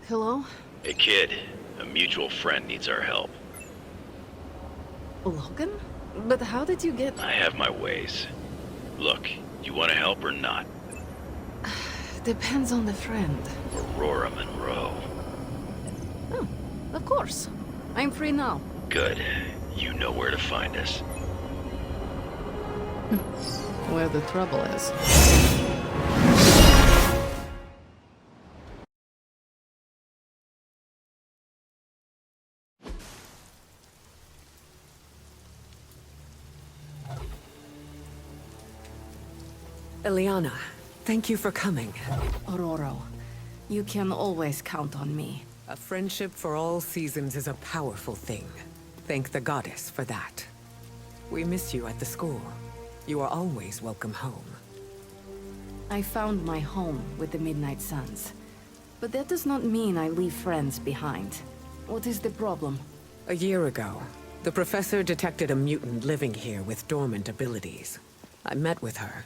Hello? Hey kid, a mutual friend needs our help. Logan? But how did you get... I have my ways. Look, you want to help or not? Depends on the friend. Aurora Monroe. Oh, of course. I'm free now. Good. You know where to find us. Where the trouble is. Eliana, thank you for coming. Aurora, you can always count on me. A friendship for all seasons is a powerful thing. Thank the goddess for that. We miss you at the school. You are always welcome home. I found my home with the Midnight Suns. But that does not mean I leave friends behind. What is the problem? A year ago, the professor detected a mutant living here with dormant abilities. I met with her,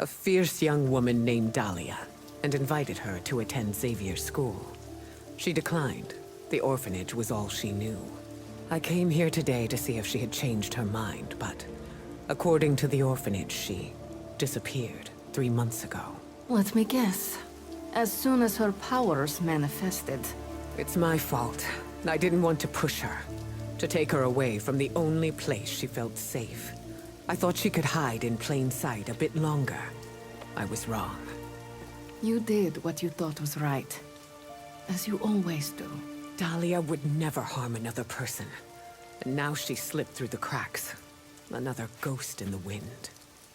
a fierce young woman named Dahlia, and invited her to attend Xavier's school. She declined. The orphanage was all she knew. I came here today to see if she had changed her mind, but according to the orphanage, she disappeared 3 months ago. Let me guess. As soon as her powers manifested. It's my fault. I didn't want to push her, to take her away from the only place she felt safe. I thought she could hide in plain sight a bit longer. I was wrong. You did what you thought was right. As you always do. Dahlia would never harm another person. And now she slipped through the cracks. Another ghost in the wind.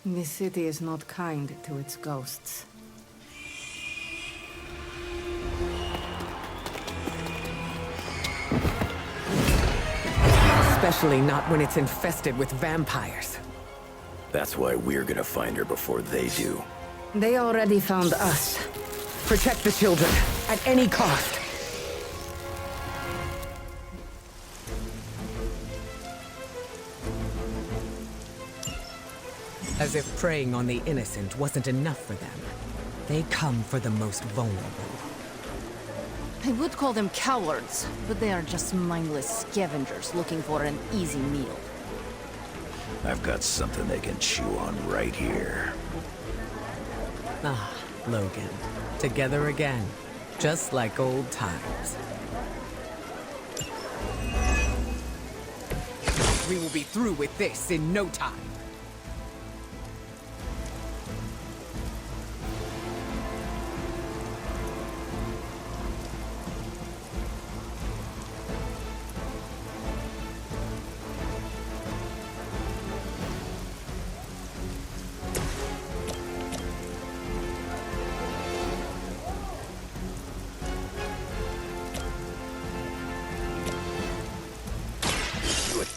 This city is not kind to its ghosts. Especially not when it's infested with vampires. That's why we're gonna find her before they do. They already found us. Protect the children, at any cost. As if preying on the innocent wasn't enough for them. They come for the most vulnerable. I would call them cowards, but they are just mindless scavengers looking for an easy meal. I've got something they can chew on right here. Ah, Logan. Together again. Just like old times. We will be through with this in no time.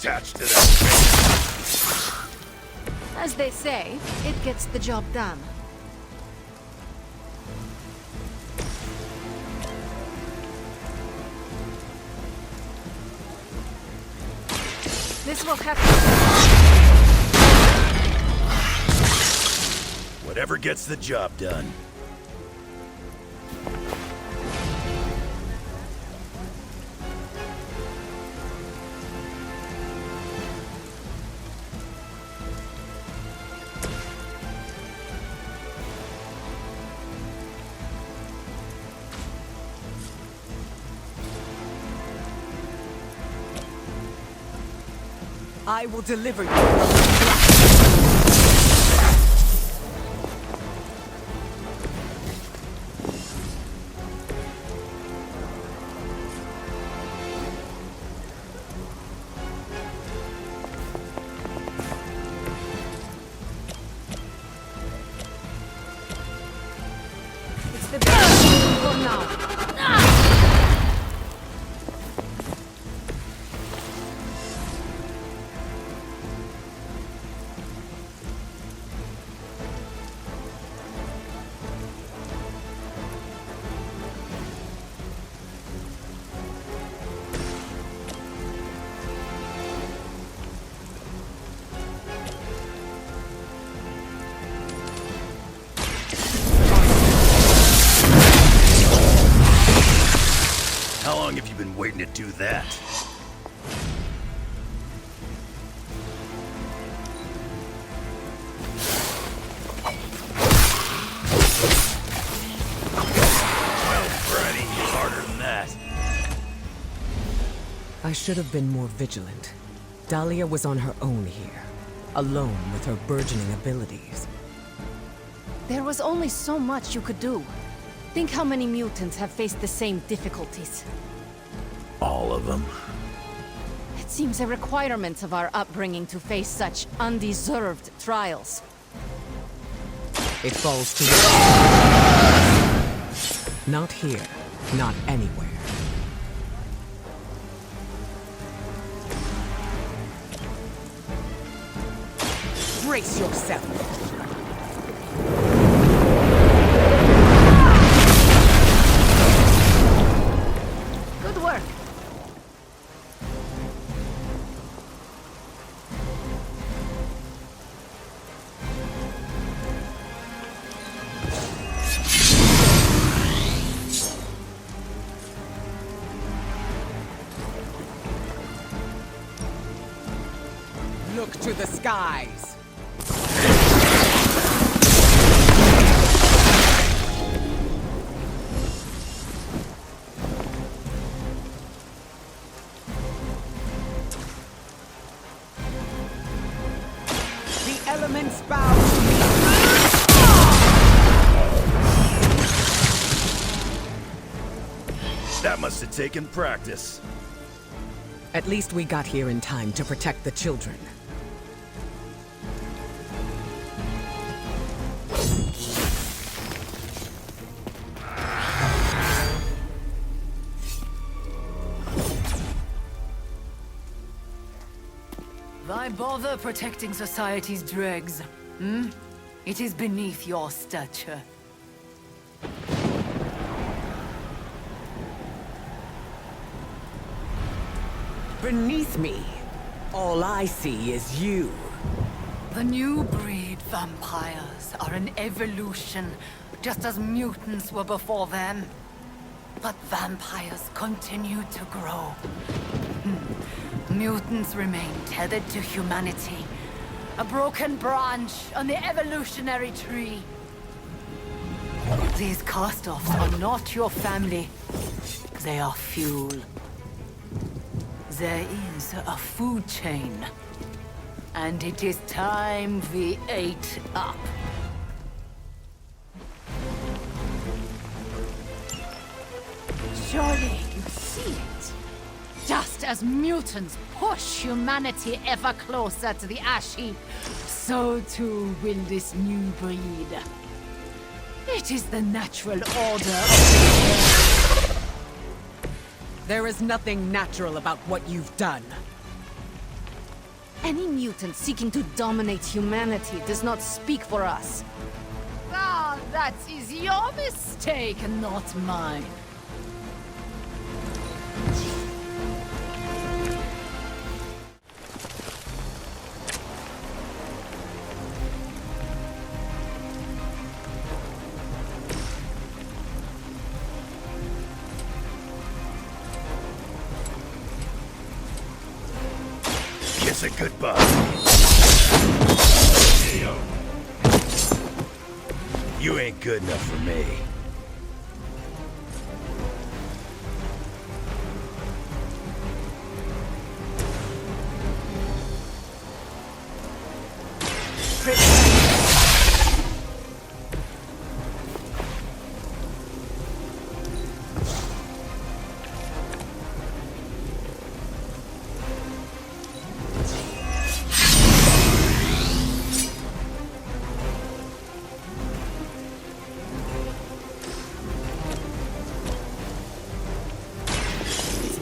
Attached to that. As they say, it gets the job done. This will have to... Whatever gets the job done. I will deliver you from the black. It's the best for now. How long have you been waiting to do that? Well, Freddy, harder than that. I should have been more vigilant. Dahlia was on her own here, alone with her burgeoning abilities. There was only so much you could do. Think how many mutants have faced the same difficulties. All of them? It seems a requirement of our upbringing to face such undeserved trials. It falls to you. Not here, not anywhere. Brace yourself. Good work. Look to the skies. The elements bow to me. That must have taken practice. At least we got here in time to protect the children. Why bother protecting society's dregs? Hmm? It is beneath your stature. Beneath me, all I see is you. The new breed vampires are an evolution, just as mutants were before them. But vampires continue to grow. Mutants remain tethered to humanity, a broken branch on the evolutionary tree. These cast-offs are not your family. They are fuel. There is a food chain, and it is time we ate up. Surely you see it. Just as mutants push humanity ever closer to the ash heap, so too will this new breed. It is the natural order of the There is nothing natural about what you've done. Any mutant seeking to dominate humanity does not speak for us. Ah, that is your mistake, not mine. Kiss it goodbye. You ain't good enough for me.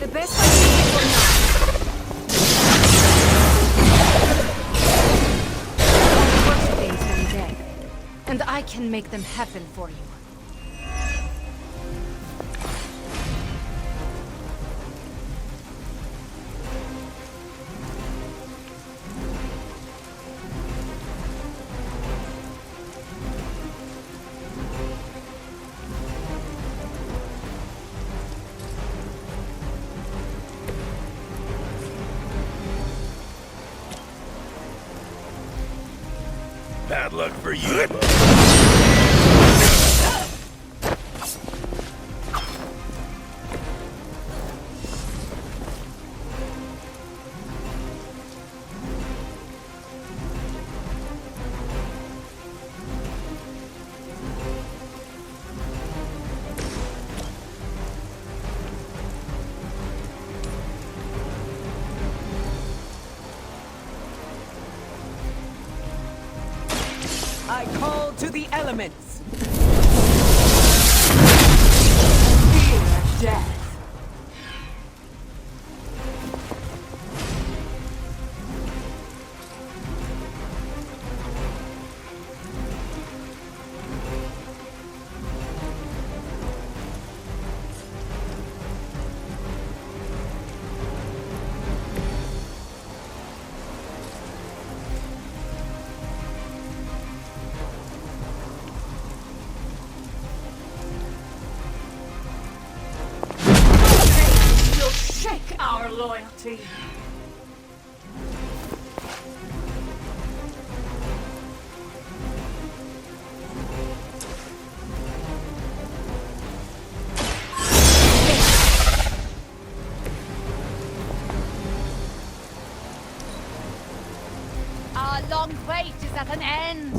The best I can do for now. Worse things than dead. And I can make them happen for you. Bad luck for you. I call to the elements. Fear death. Our loyalty. Our long wait is at an end.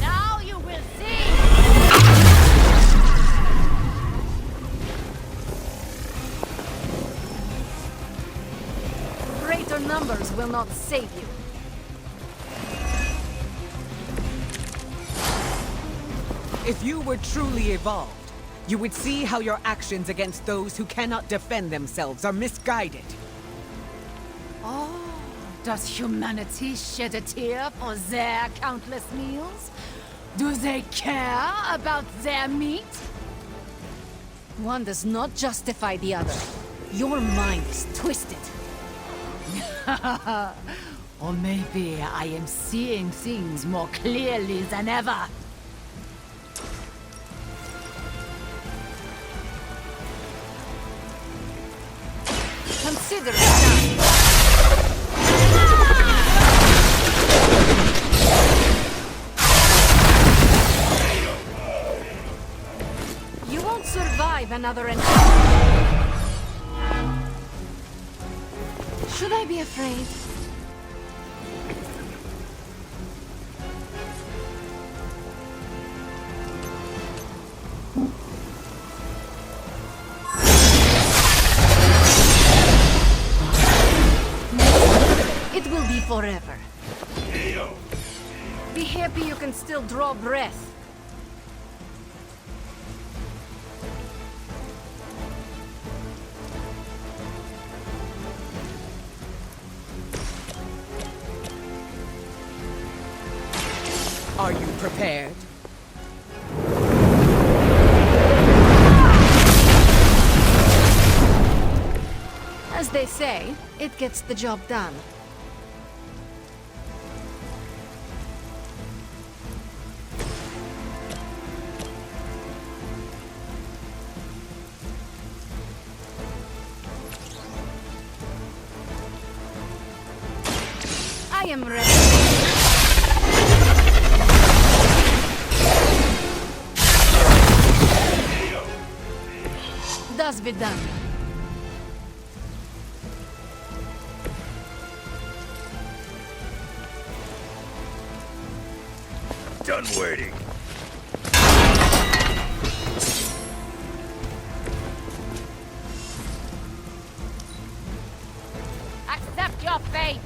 Now you will see. Greater numbers will not save you. If you were truly evolved, you would see how your actions against those who cannot defend themselves are misguided. Oh, does humanity shed a tear for their countless meals? Do they care about their meat? One does not justify the other. Your mind is twisted. Or maybe I am seeing things more clearly than ever. Consider it done. You won't survive another encounter. Should I be afraid? It will be forever. Be happy you can still draw breath. Are you prepared? As they say, it gets the job done. I am ready. Does be done. Done waiting. Accept your fate.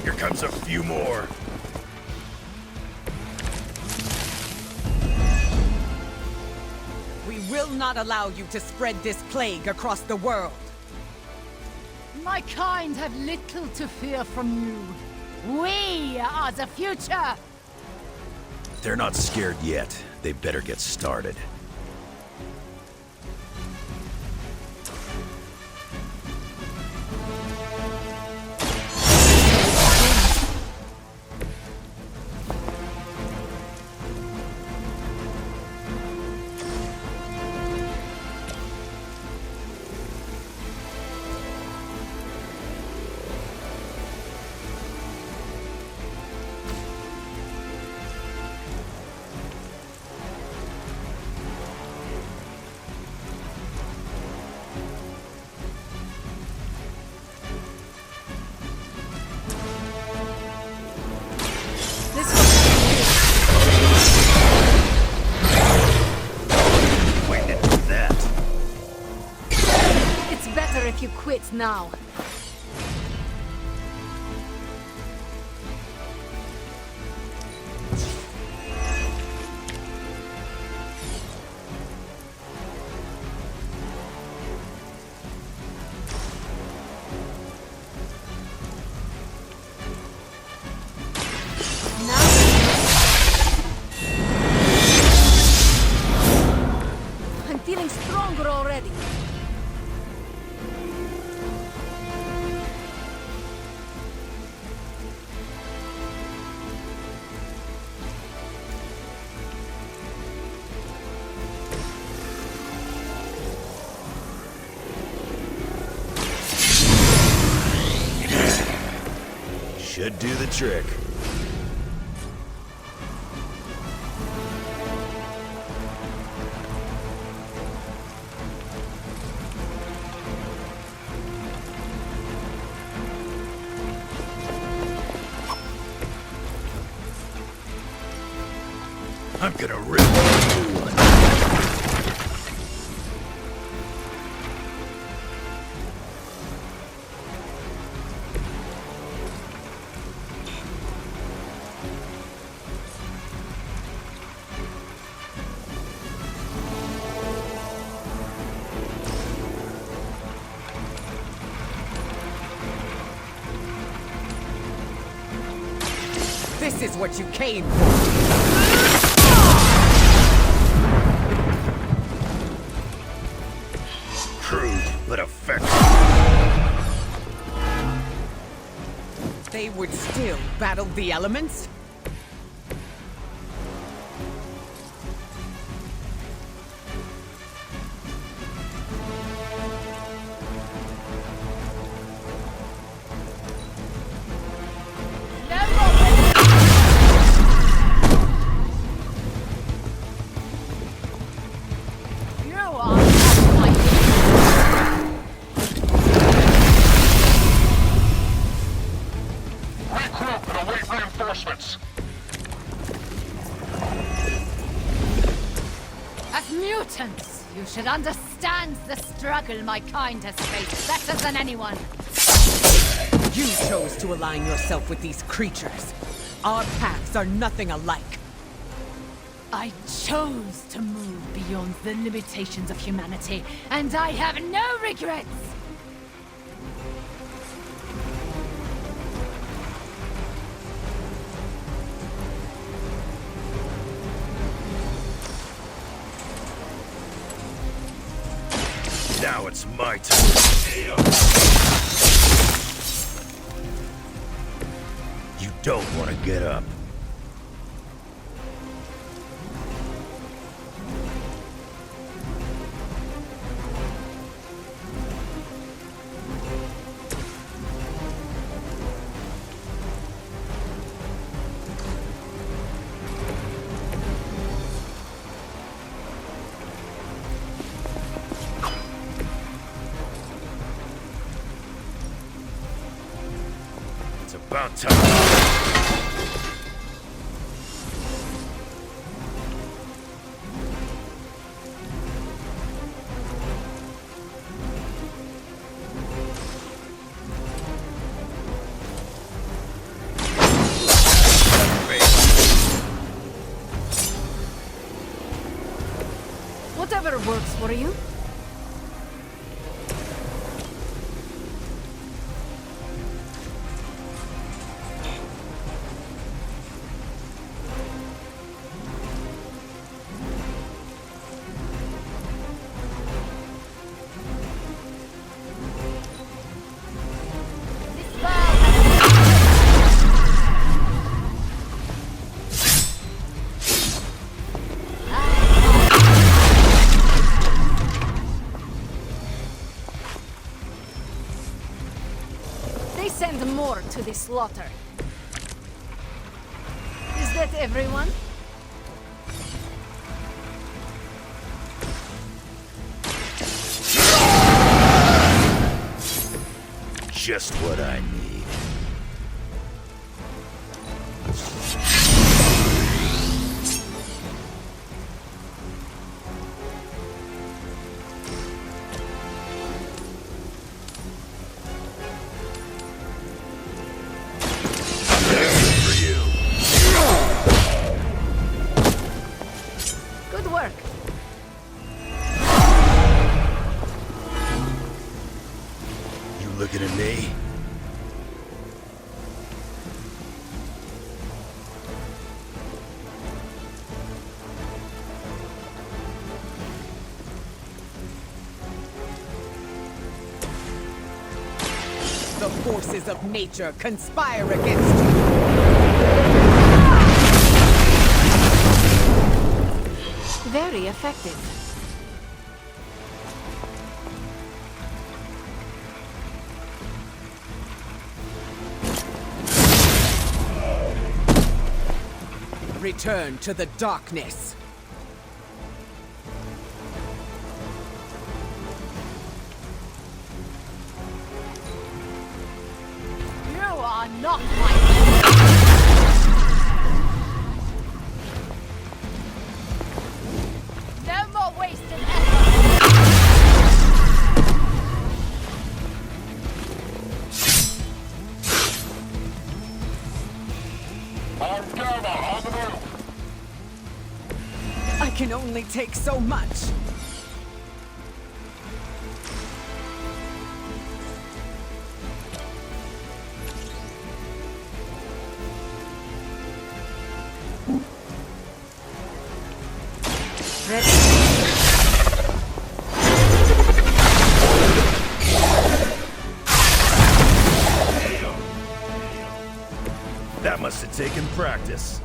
Here comes a few more. We will not allow you to spread this plague across the world. My kind have little to fear from you. We are the future. They're not scared yet. They better get started. now. I'm feeling stronger already. Should do the trick. I'm gonna rip a new one. This is what you came for. Crude, but effective. They would still battle the elements? You are not my Regroup and await reinforcements. As mutants, you should understand the struggle my kind has faced better than anyone. You chose to align yourself with these creatures. Our paths are nothing alike. I chose to move beyond the limitations of humanity, and I have no regrets. Now it's my turn. You don't want to get up. It's about time. Whatever works for you. They send more to the slaughter. Is that everyone? Just what I need. forces of nature conspire against you. Very effective. Return to the darkness. You are not my... No more wasted effort! On Gamma, on the move! I can only take so much. That must have taken practice.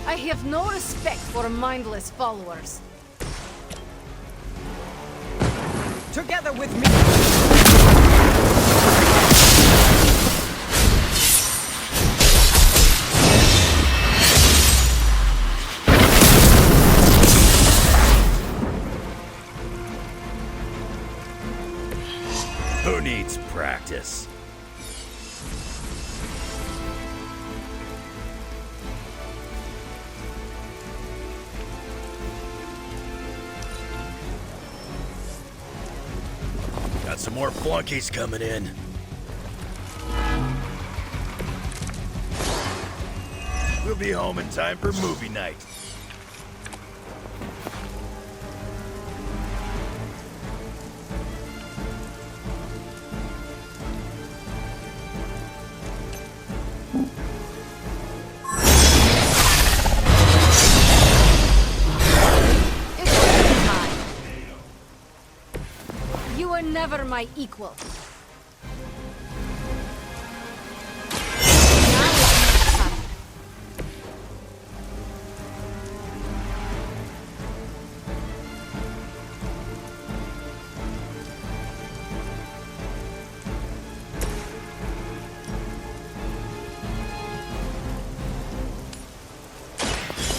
I have no respect for mindless followers. Together with me. Who needs practice? Got some more flunkies coming in. We'll be home in time for movie night. It's time. You were never my equal. Now it's my turn.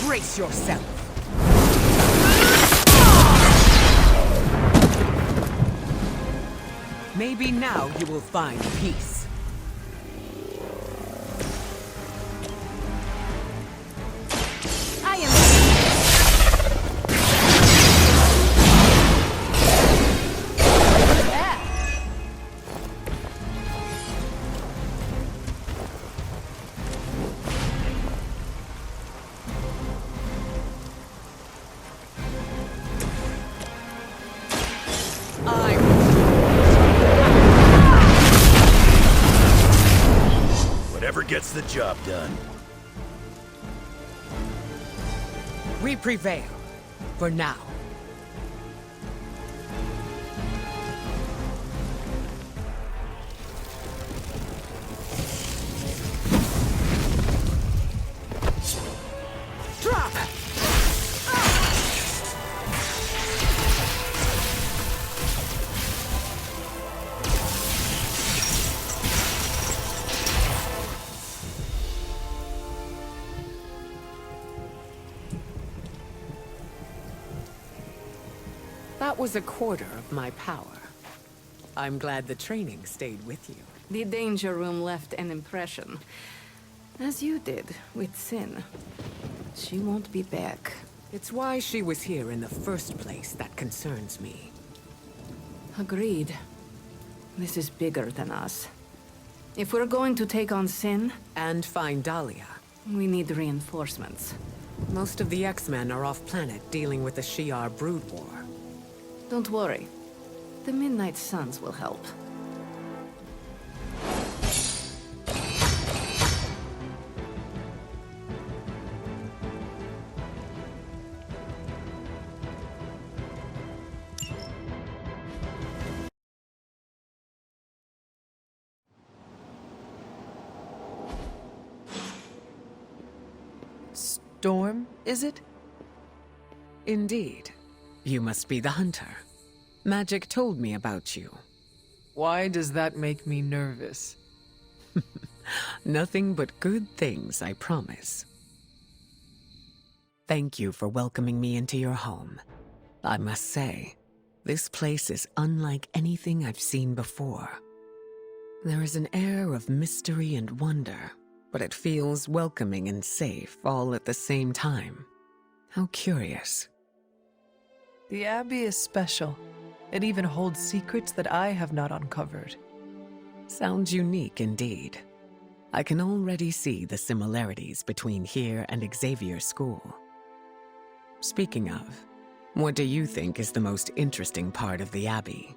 Brace yourself. Maybe now you will find peace. I am... There! Whatever gets the job done. We prevail. For now. Drop! That was a quarter of my power. I'm glad the training stayed with you. The danger room left an impression. As you did with Sin. She won't be back. It's why she was here in the first place that concerns me. Agreed. This is bigger than us. If we're going to take on Sin, And find Dahlia. we need reinforcements. Most of the X-Men are off-planet dealing with the Shi'ar brood war. Don't worry. The Midnight Suns will help. Storm, is it? Indeed. You must be the hunter. Magic told me about you. Why does that make me nervous? Nothing but good things, I promise. Thank you for welcoming me into your home. I must say, this place is unlike anything I've seen before. There is an air of mystery and wonder, but it feels welcoming and safe all at the same time. How curious. The Abbey is special. It even holds secrets that I have not uncovered. Sounds unique indeed. I can already see the similarities between here and Xavier School. Speaking of, what do you think is the most interesting part of the Abbey?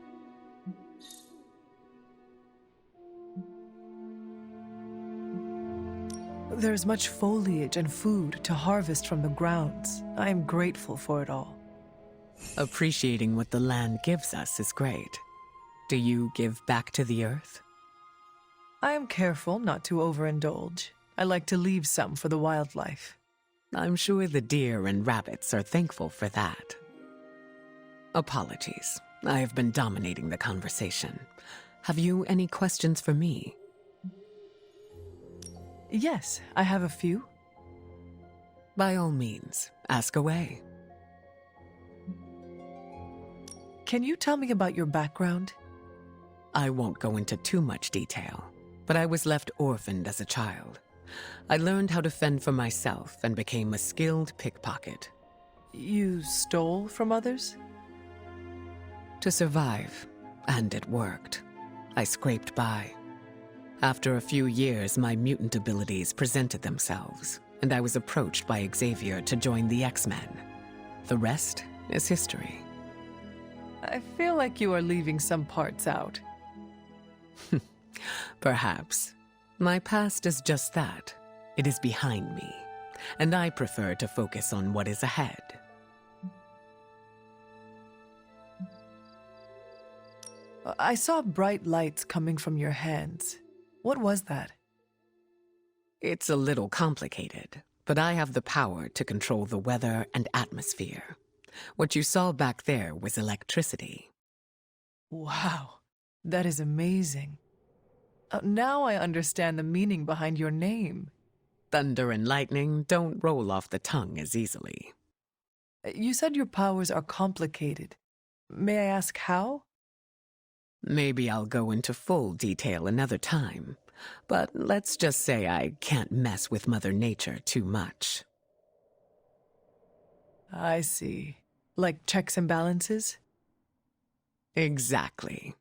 There's much foliage and food to harvest from the grounds. I am grateful for it all. Appreciating what the land gives us is great. Do you give back to the earth? I am careful not to overindulge. I like to leave some for the wildlife. I'm sure the deer and rabbits are thankful for that. Apologies. I have been dominating the conversation. Have you any questions for me? Yes, I have a few. By all means, ask away. Can you tell me about your background? I won't go into too much detail, but I was left orphaned as a child. I learned how to fend for myself and became a skilled pickpocket. You stole from others? To survive, and it worked. I scraped by. After a few years, my mutant abilities presented themselves, and I was approached by Xavier to join the X-Men. The rest is history. I feel like you are leaving some parts out. Perhaps. My past is just that. It is behind me, and I prefer to focus on what is ahead. I saw bright lights coming from your hands. What was that? It's a little complicated, but I have the power to control the weather and atmosphere. What you saw back there was electricity. Wow, that is amazing. Now I understand the meaning behind your name. Thunder and lightning don't roll off the tongue as easily. You said your powers are complicated. May I ask how? Maybe I'll go into full detail another time, but let's just say I can't mess with Mother Nature too much. I see. Like checks and balances? Exactly.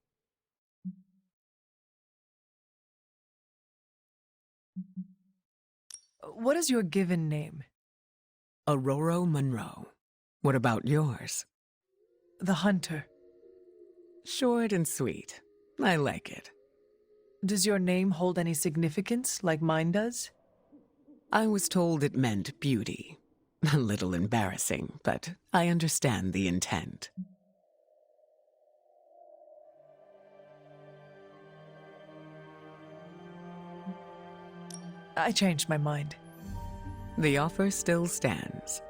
What is your given name? Aurora Monroe. What about yours? The Hunter. Short and sweet. I like it. Does your name hold any significance, like mine does? I was told it meant beauty. A little embarrassing, but I understand the intent. I changed my mind. The offer still stands.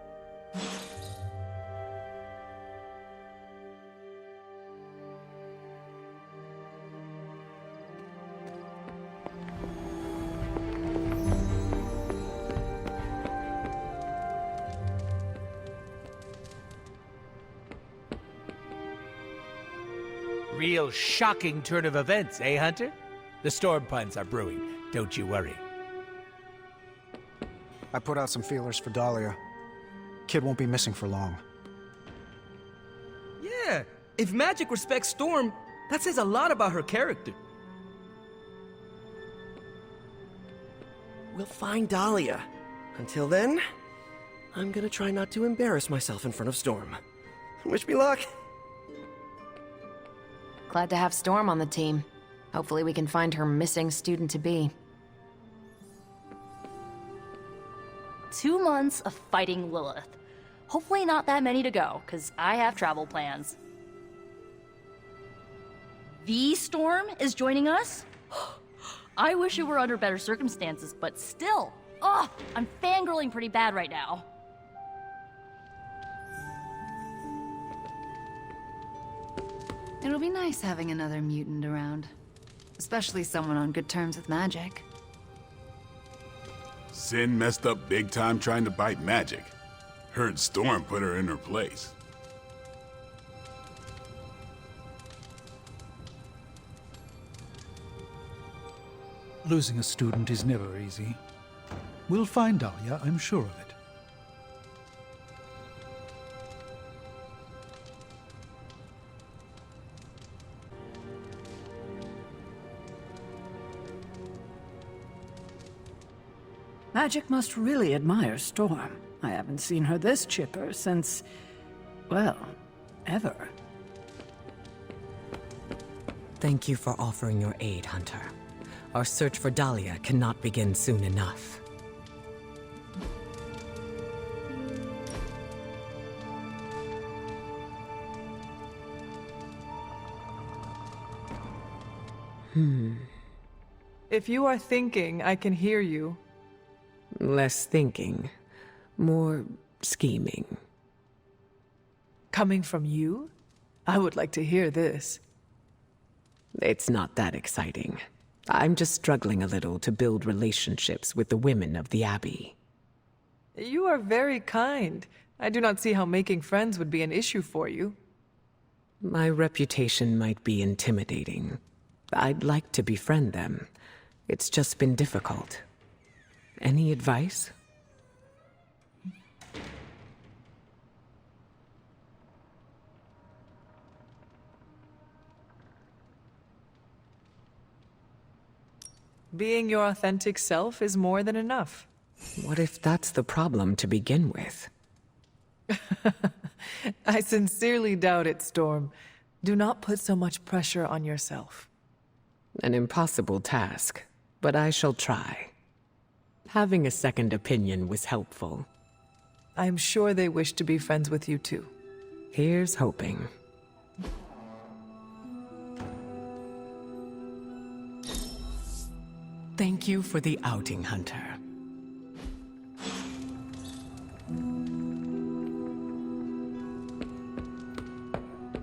Real shocking turn of events, eh, Hunter? The storm puns are brewing, don't you worry. I put out some feelers for Dahlia. Kid won't be missing for long. Yeah, if Magic respects Storm, that says a lot about her character. We'll find Dahlia. Until then, I'm gonna try not to embarrass myself in front of Storm. Wish me luck. Glad to have Storm on the team. Hopefully we can find her missing student-to-be. 2 months of fighting Lilith. Hopefully not that many to go, because I have travel plans. The Storm is joining us? I wish it were under better circumstances, but still. Oh, I'm fangirling pretty bad right now. It'll be nice having another mutant around. Especially someone on good terms with magic. Sin messed up big time trying to bite magic. Heard Storm put her in her place. Losing a student is never easy. We'll find Dahlia, I'm sure of it. Magic must really admire Storm. I haven't seen her this chipper since, well, ever. Thank you for offering your aid, Hunter. Our search for Dahlia cannot begin soon enough. If you are thinking, I can hear you. Less thinking, more scheming. Coming from you? I would like to hear this. It's not that exciting. I'm just struggling a little to build relationships with the women of the Abbey. You are very kind. I do not see how making friends would be an issue for you. My reputation might be intimidating. I'd like to befriend them. It's just been difficult. Any advice? Being your authentic self is more than enough. What if that's the problem to begin with? I sincerely doubt it, Storm. Do not put so much pressure on yourself. An impossible task, but I shall try. Having a second opinion was helpful. I'm sure they wish to be friends with you too. Here's hoping. Thank you for the outing, Hunter.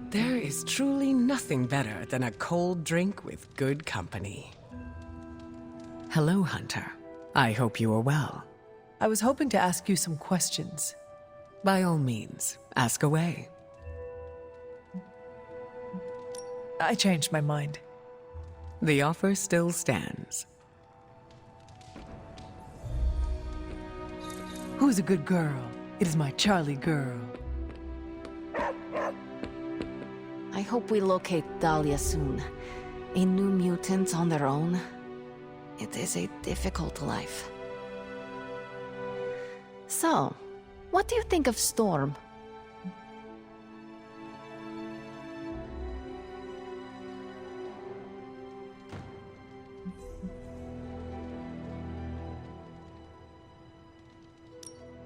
There is truly nothing better than a cold drink with good company. Hello, Hunter. I hope you are well. I was hoping to ask you some questions. By all means, ask away. I changed my mind. The offer still stands. Who's a good girl? It is my Charlie girl. I hope we locate Dahlia soon. A new mutant on their own. It is a difficult life. So, what do you think of Storm?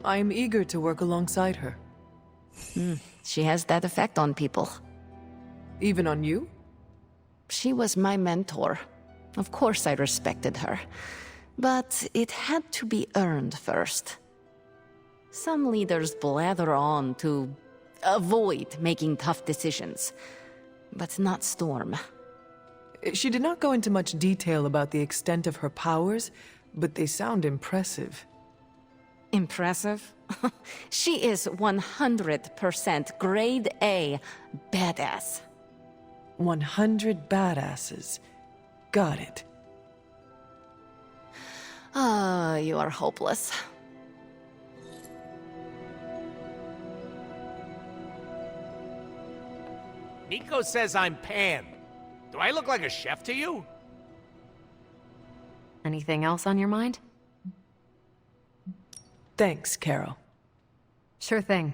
I am eager to work alongside her. She has that effect on people. Even on you? She was my mentor. Of course I respected her. But it had to be earned first. Some leaders blather on to avoid making tough decisions. But not Storm. She did not go into much detail about the extent of her powers, but they sound impressive. Impressive? She is 100% grade A badass. 100 badasses. Got it. Ah, you are hopeless. Nico says I'm Pan. Do I look like a chef to you? Anything else on your mind? Thanks, Carol. Sure thing.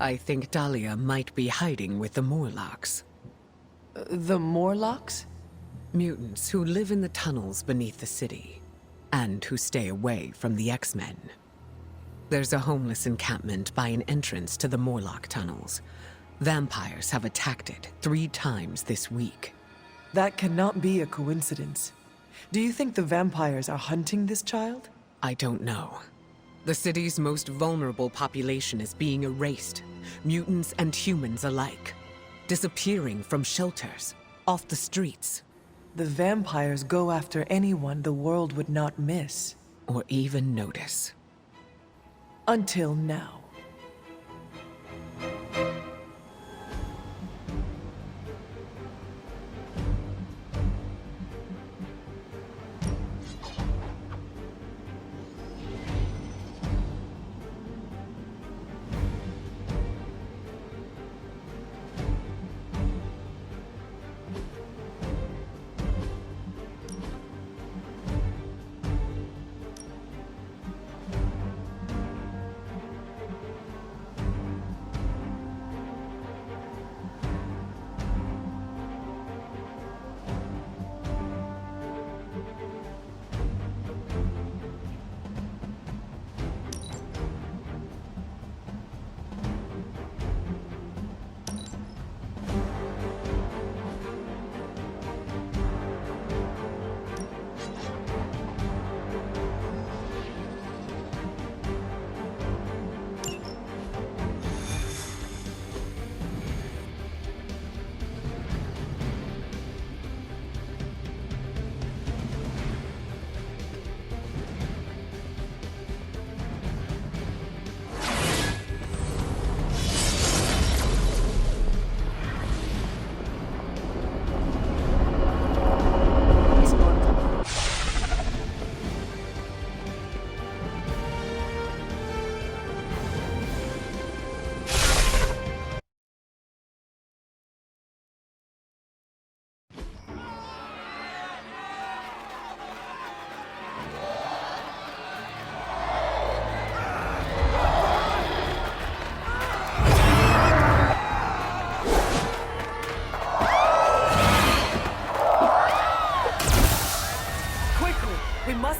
I think Dahlia might be hiding with the Morlocks. The Morlocks? Mutants who live in the tunnels beneath the city, and who stay away from the X-Men. There's a homeless encampment by an entrance to the Morlock tunnels. Vampires have attacked it 3 times this week. That cannot be a coincidence. Do you think the vampires are hunting this child? I don't know. The city's most vulnerable population is being erased, mutants and humans alike, disappearing from shelters, off the streets. The vampires go after anyone the world would not miss. Or even notice. Until now.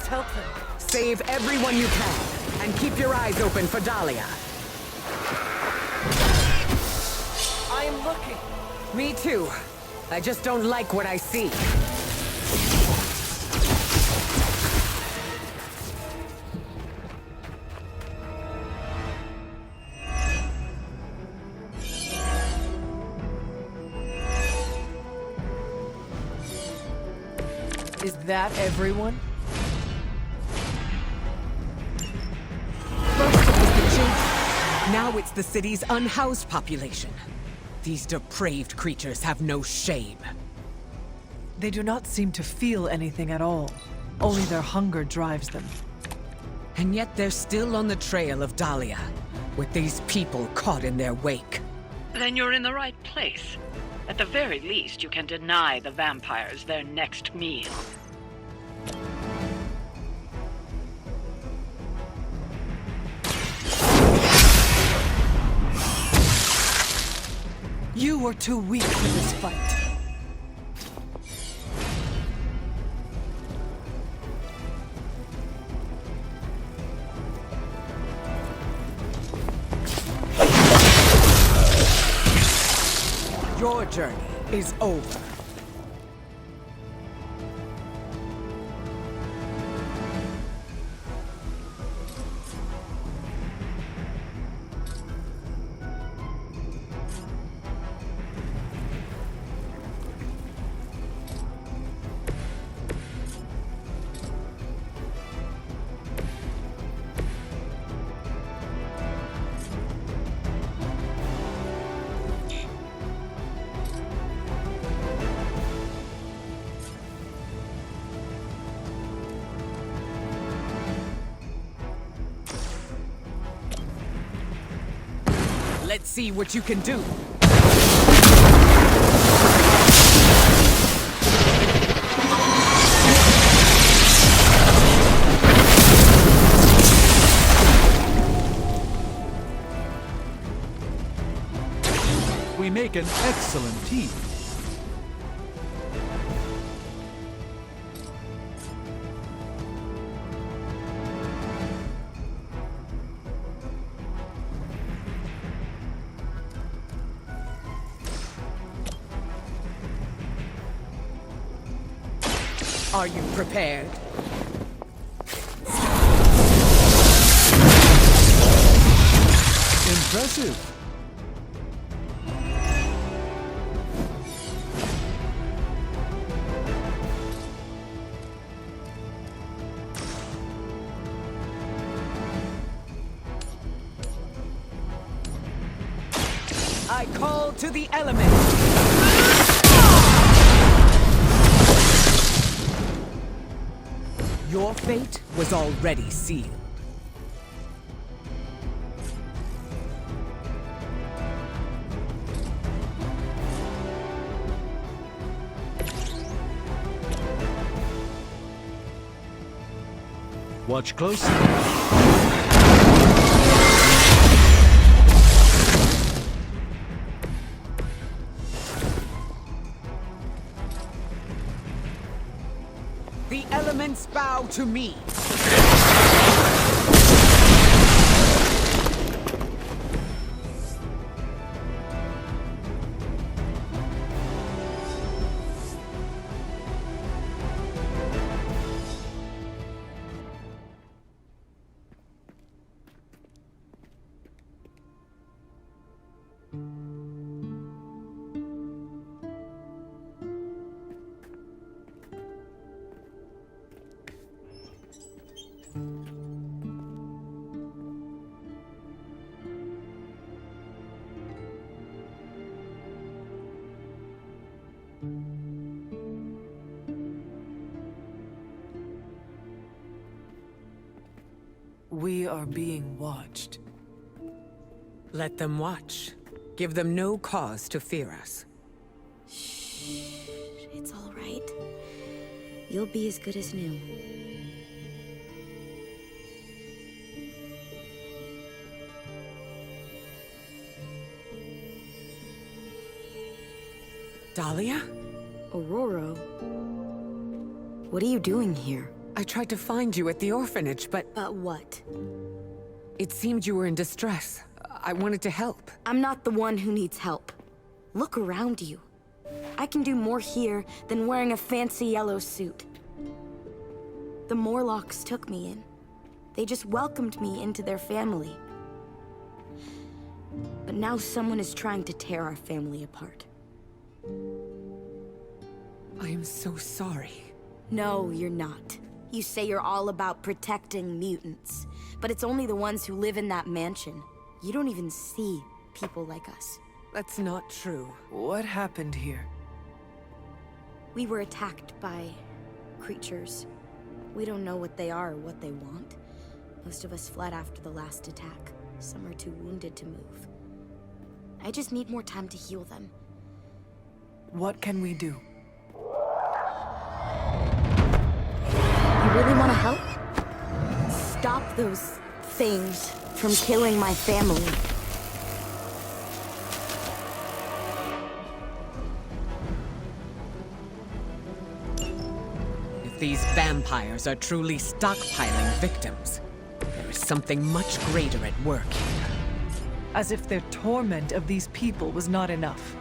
Help them. Save everyone you can, and keep your eyes open for Dahlia. I am looking. Me too. I just don't like what I see. Is that everyone? Now it's the city's unhoused population. These depraved creatures have no shame. They do not seem to feel anything at all. Only their hunger drives them. And yet they're still on the trail of Dahlia, with these people caught in their wake. Then you're in the right place. At the very least, you can deny the vampires their next meal. You are too weak for this fight. Your journey is over. Let's see what you can do. make an excellent team. Are you prepared? Impressive. I call to the elements. Your fate was already sealed. Watch closely. The elements bow to me. We are being watched. Let them watch. Give them no cause to fear us. Shh. It's all right. You'll be as good as new. Dahlia? Aurora? What are you doing here? I tried to find you at the orphanage, but... But what? It seemed you were in distress. I wanted to help. I'm not the one who needs help. Look around you. I can do more here than wearing a fancy yellow suit. The Morlocks took me in. They just welcomed me into their family. But now someone is trying to tear our family apart. I am so sorry. No, you're not. You say you're all about protecting mutants, but it's only the ones who live in that mansion. You don't even see people like us. That's not true. What happened here? We were attacked by creatures. We don't know what they are or what they want. Most of us fled after the last attack. Some are too wounded to move. I just need more time to heal them. What can we do? You really want to help? Stop those things from killing my family. If these vampires are truly stockpiling victims, there is something much greater at work here. As if their torment of these people was not enough.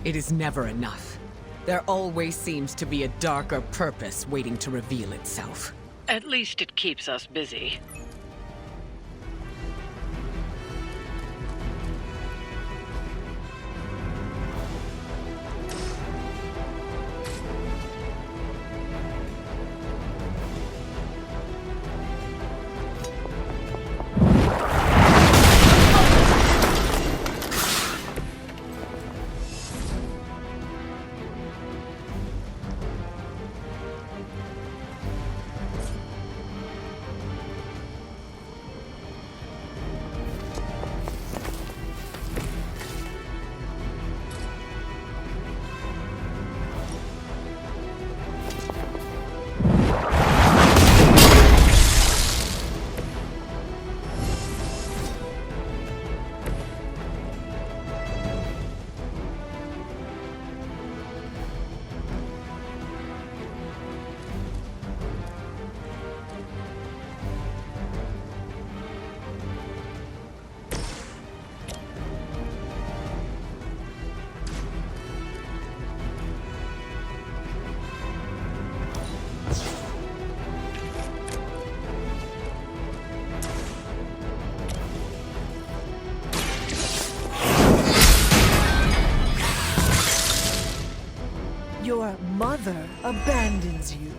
It is never enough. There always seems to be a darker purpose waiting to reveal itself. At least it keeps us busy. Your mother abandons you.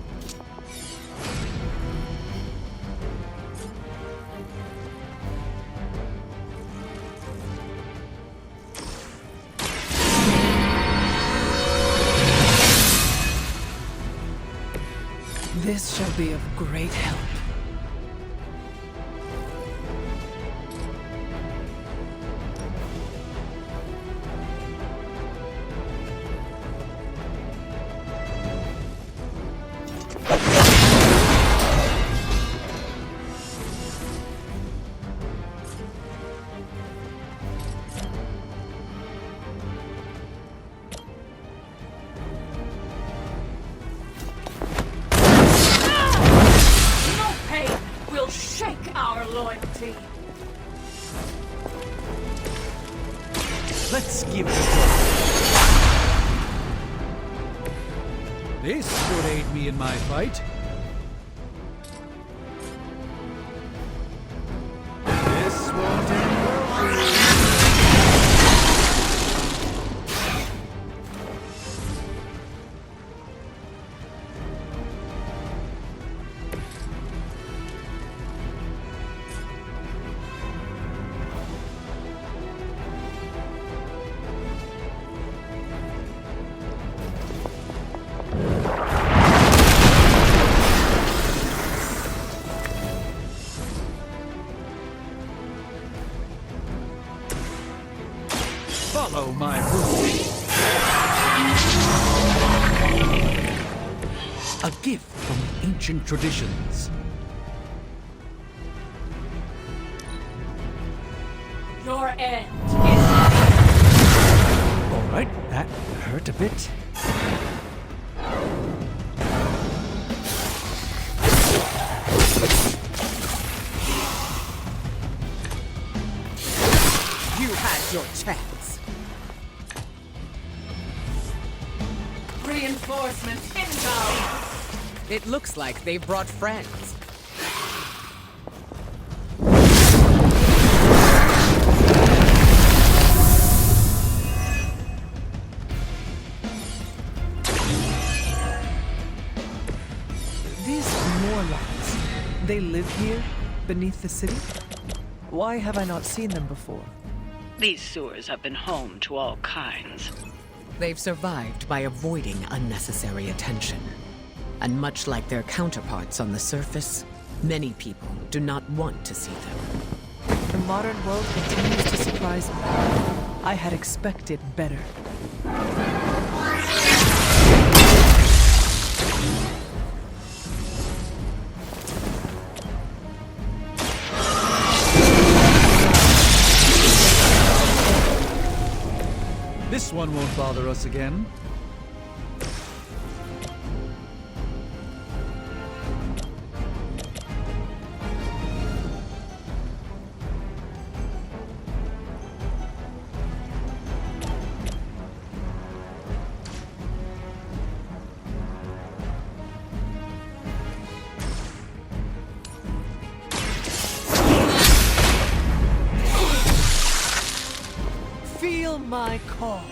This shall be of great help. loyalty. Let's give it a try. This should aid me in my fight. This won't end well. Follow my rules. A gift from ancient traditions. Your end is... All right, that hurt a bit. You had your chance. Reinforcements inbound! It looks like they've brought friends. These Morlocks, they live here, beneath the city? Why have I not seen them before? These sewers have been home to all kinds. They've survived by avoiding unnecessary attention. And much like their counterparts on the surface, many people do not want to see them. The modern world continues to surprise me. I had expected better. This one won't bother us again. Feel my call.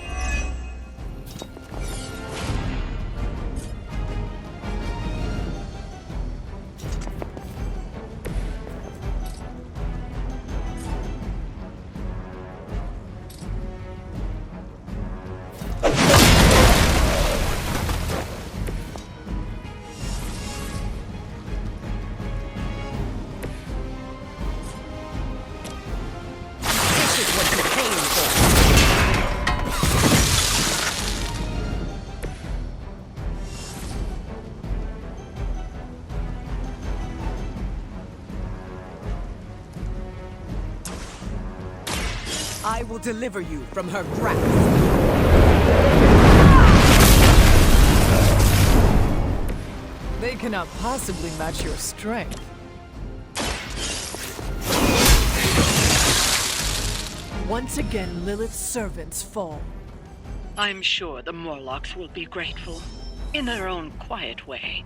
This is what you came for. I will deliver you from her grasp. They cannot possibly match your strength. Once again, Lilith's servants fall. I'm sure the Morlocks will be grateful, in their own quiet way.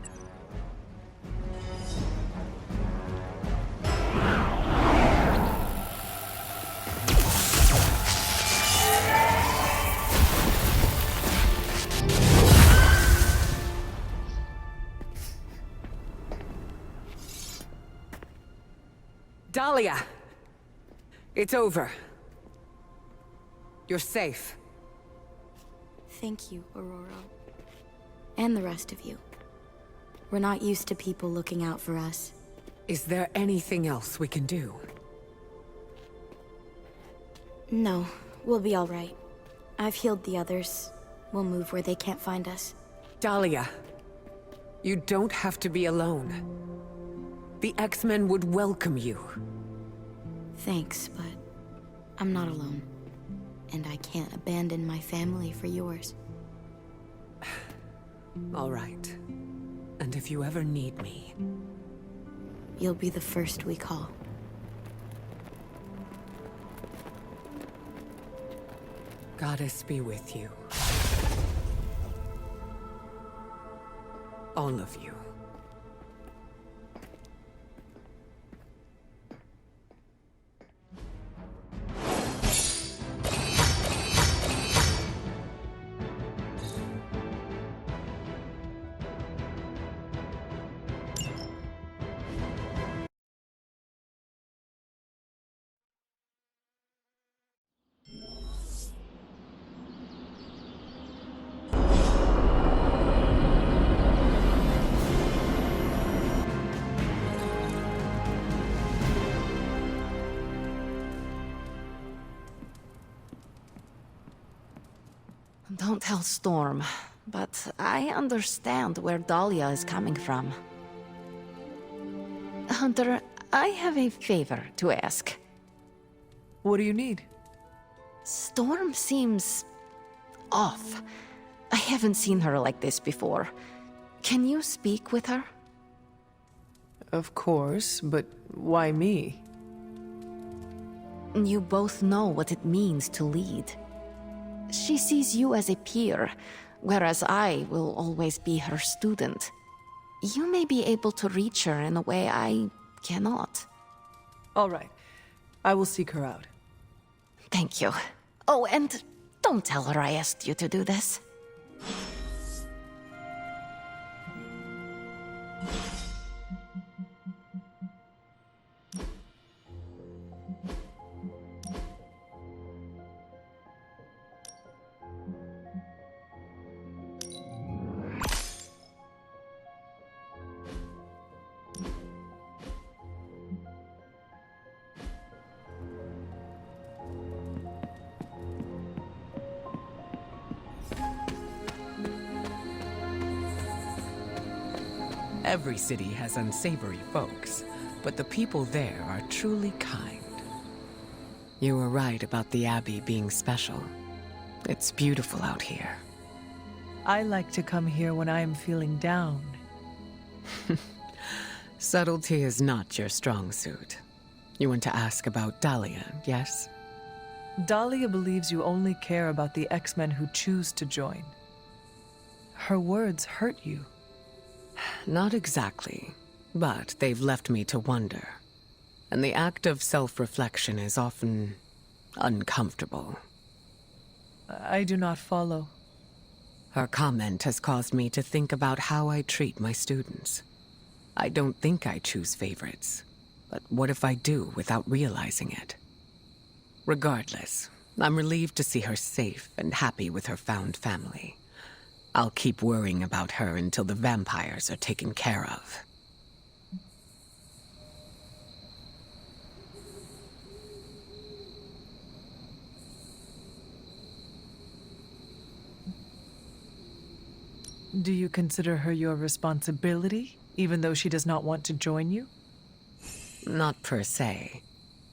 Dahlia! It's over. You're safe. Thank you, Aurora. And the rest of you. We're not used to people looking out for us. Is there anything else we can do? No, we'll be all right. I've healed the others. We'll move where they can't find us. Dahlia, you don't have to be alone. The X-Men would welcome you. Thanks, but I'm not alone. And I can't abandon my family for yours. All right. And if you ever need me... You'll be the first we call. Goddess be with you. All of you. Don't tell Storm, but I understand where Dahlia is coming from. Hunter, I have a favor to ask. What do you need? Storm seems... off. I haven't seen her like this before. Can you speak with her? Of course, but why me? You both know what it means to lead. She sees you as a peer, whereas I will always be her student. You may be able to reach her in a way I cannot. All right. I will seek her out. Thank you. Oh, and don't tell her I asked you to do this. Every city has unsavory folks, but the people there are truly kind. You were right about the Abbey being special. It's beautiful out here. I like to come here when I am feeling down. Subtlety is not your strong suit. You want to ask about Dahlia, yes? Dahlia believes you only care about the X-Men who choose to join. Her words hurt you. Not exactly, but they've left me to wonder. And the act of self-reflection is often uncomfortable. I do not follow. Her comment has caused me to think about how I treat my students. I don't think I choose favorites, but what if I do without realizing it? Regardless, I'm relieved to see her safe and happy with her found family. I'll keep worrying about her until the vampires are taken care of. Do you consider her your responsibility, even though she does not want to join you? Not per se.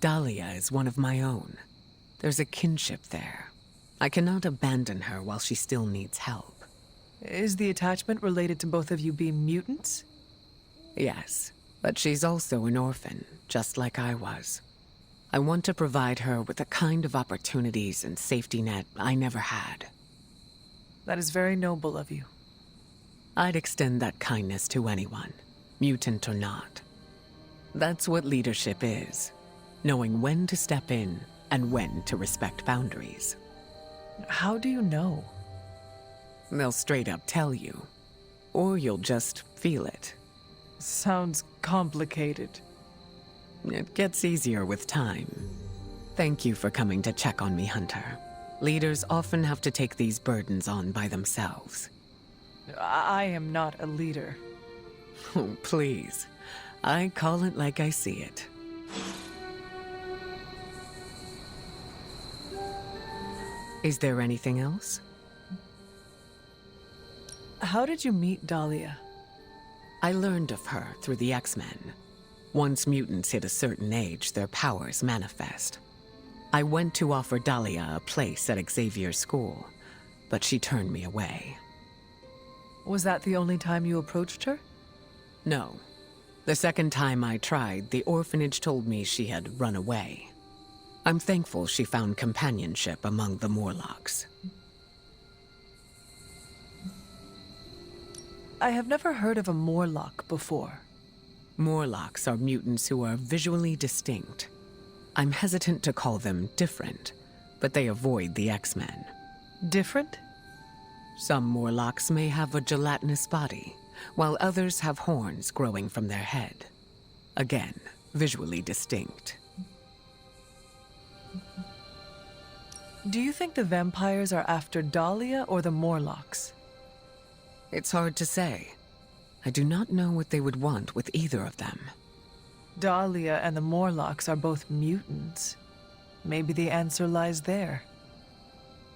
Dahlia is one of my own. There's a kinship there. I cannot abandon her while she still needs help. Is the attachment related to both of you being mutants? Yes, but she's also an orphan, just like I was. I want to provide her with the kind of opportunities and safety net I never had. That is very noble of you. I'd extend that kindness to anyone, mutant or not. That's what leadership is, knowing when to step in and when to respect boundaries. How do you know? They'll straight up tell you, or you'll just feel it. Sounds complicated. It gets easier with time. Thank you for coming to check on me, Hunter. Leaders often have to take these burdens on by themselves. I am not a leader. Oh, please. I call it like I see it. Is there anything else? How did you meet Dahlia? I learned of her through the X-Men. Once mutants hit a certain age, their powers manifest. I went to offer Dahlia a place at Xavier's school, but she turned me away. Was that the only time you approached her? No. The second time I tried, the orphanage told me she had run away. I'm thankful she found companionship among the Morlocks. I have never heard of a Morlock before. Morlocks are mutants who are visually distinct. I'm hesitant to call them different, but they avoid the X-Men. Different? Some Morlocks may have a gelatinous body, while others have horns growing from their head. Again, visually distinct. Do you think the vampires are after Dahlia or the Morlocks? It's hard to say. I do not know what they would want with either of them. Dahlia and the Morlocks are both mutants. Maybe the answer lies there.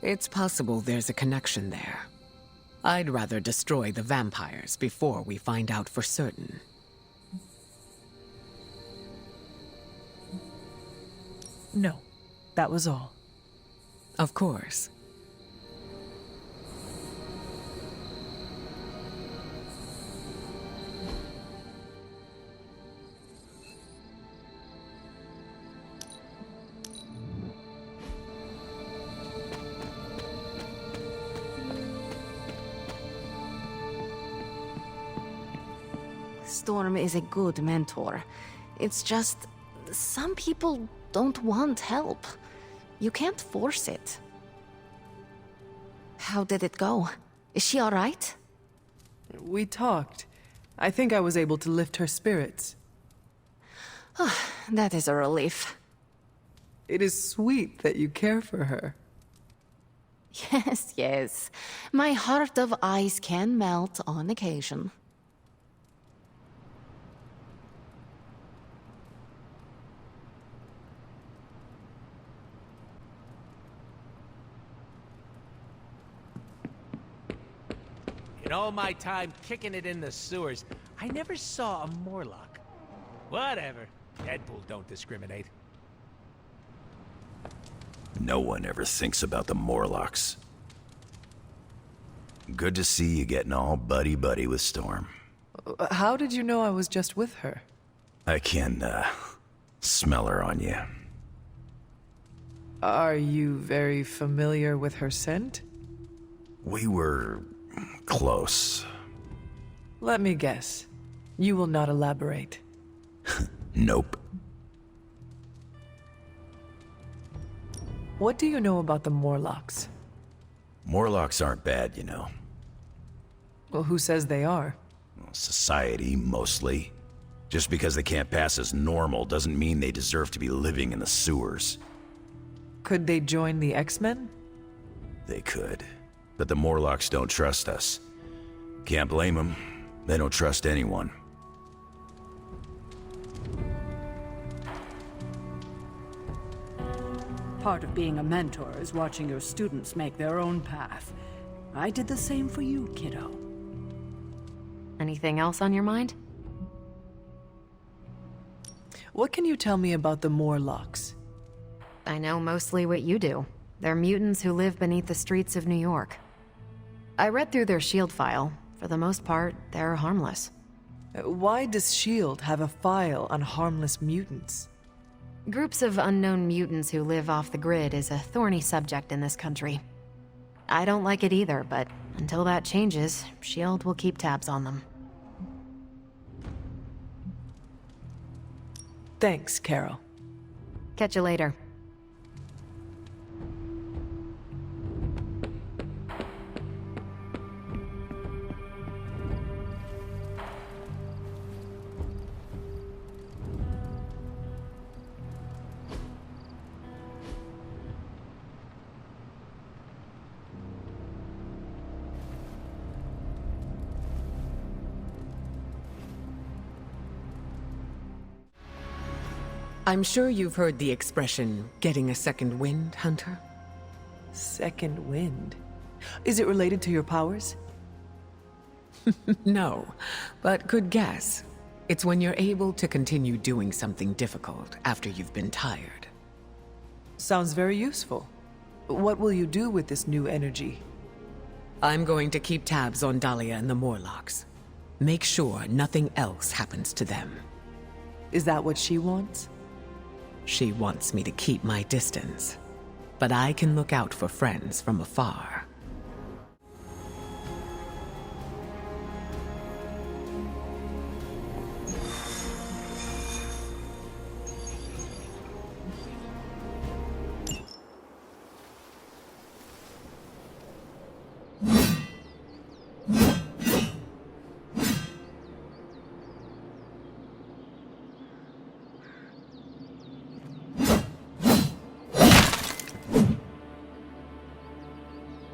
It's possible there's a connection there. I'd rather destroy the vampires before we find out for certain. No, that was all. Of course. Storm is a good mentor. It's just, some people don't want help. You can't force it. How did it go? Is she all right? We talked. I think I was able to lift her spirits. That is a relief. It is sweet that you care for her. Yes, yes. My heart of ice can melt on occasion. In all my time kicking it in the sewers, I never saw a Morlock. Whatever. Deadpool don't discriminate. No one ever thinks about the Morlocks. Good to see you getting all buddy-buddy with Storm. How did you know I was just with her? I can, smell her on you. Are you very familiar with her scent? We were close. Let me guess. You will not elaborate. Nope. What do you know about the Morlocks? Morlocks aren't bad, you know. Well, who says they are? Society, mostly. Just because they can't pass as normal doesn't mean they deserve to be living in the sewers. Could they join the X-Men? They could. But the Morlocks don't trust us. Can't blame them. They don't trust anyone. Part of being a mentor is watching your students make their own path. I did the same for you, kiddo. Anything else on your mind? What can you tell me about the Morlocks? I know mostly what you do. They're mutants who live beneath the streets of New York. I read through their SHIELD file. For the most part, they're harmless. Why does SHIELD have a file on harmless mutants? Groups of unknown mutants who live off the grid is a thorny subject in this country. I don't like it either, but until that changes, SHIELD will keep tabs on them. Thanks, Carol. Catch you later. I'm sure you've heard the expression, getting a second wind, Hunter? Second wind? Is it related to your powers? No, but good guess. It's when you're able to continue doing something difficult after you've been tired. Sounds very useful. What will you do with this new energy? I'm going to keep tabs on Dahlia and the Morlocks. Make sure nothing else happens to them. Is that what she wants? She wants me to keep my distance, but I can look out for friends from afar.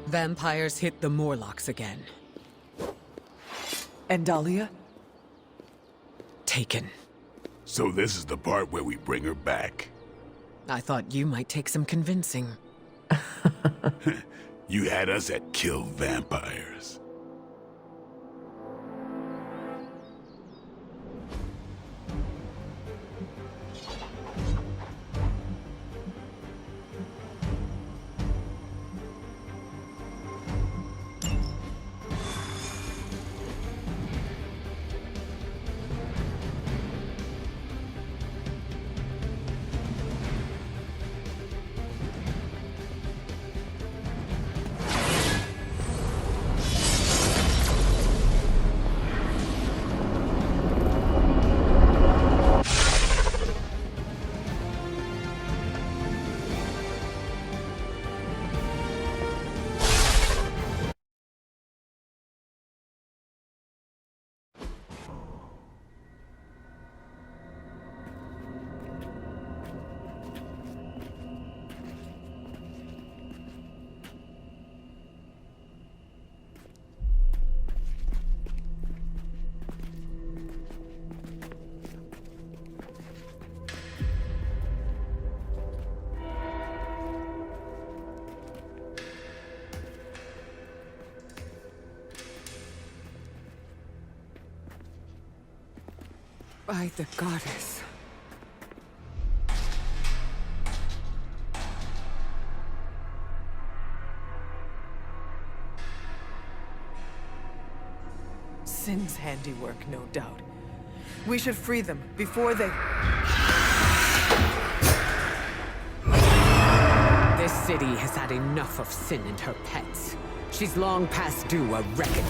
Vampires hit the Morlocks again. And Dahlia? Taken. So this is the part where we bring her back. I thought you might take some convincing. You had us at kill vampires. By the goddess. Sin's handiwork, no doubt. We should free them before they... This city has had enough of Sin and her pets. She's long past due a reckoning.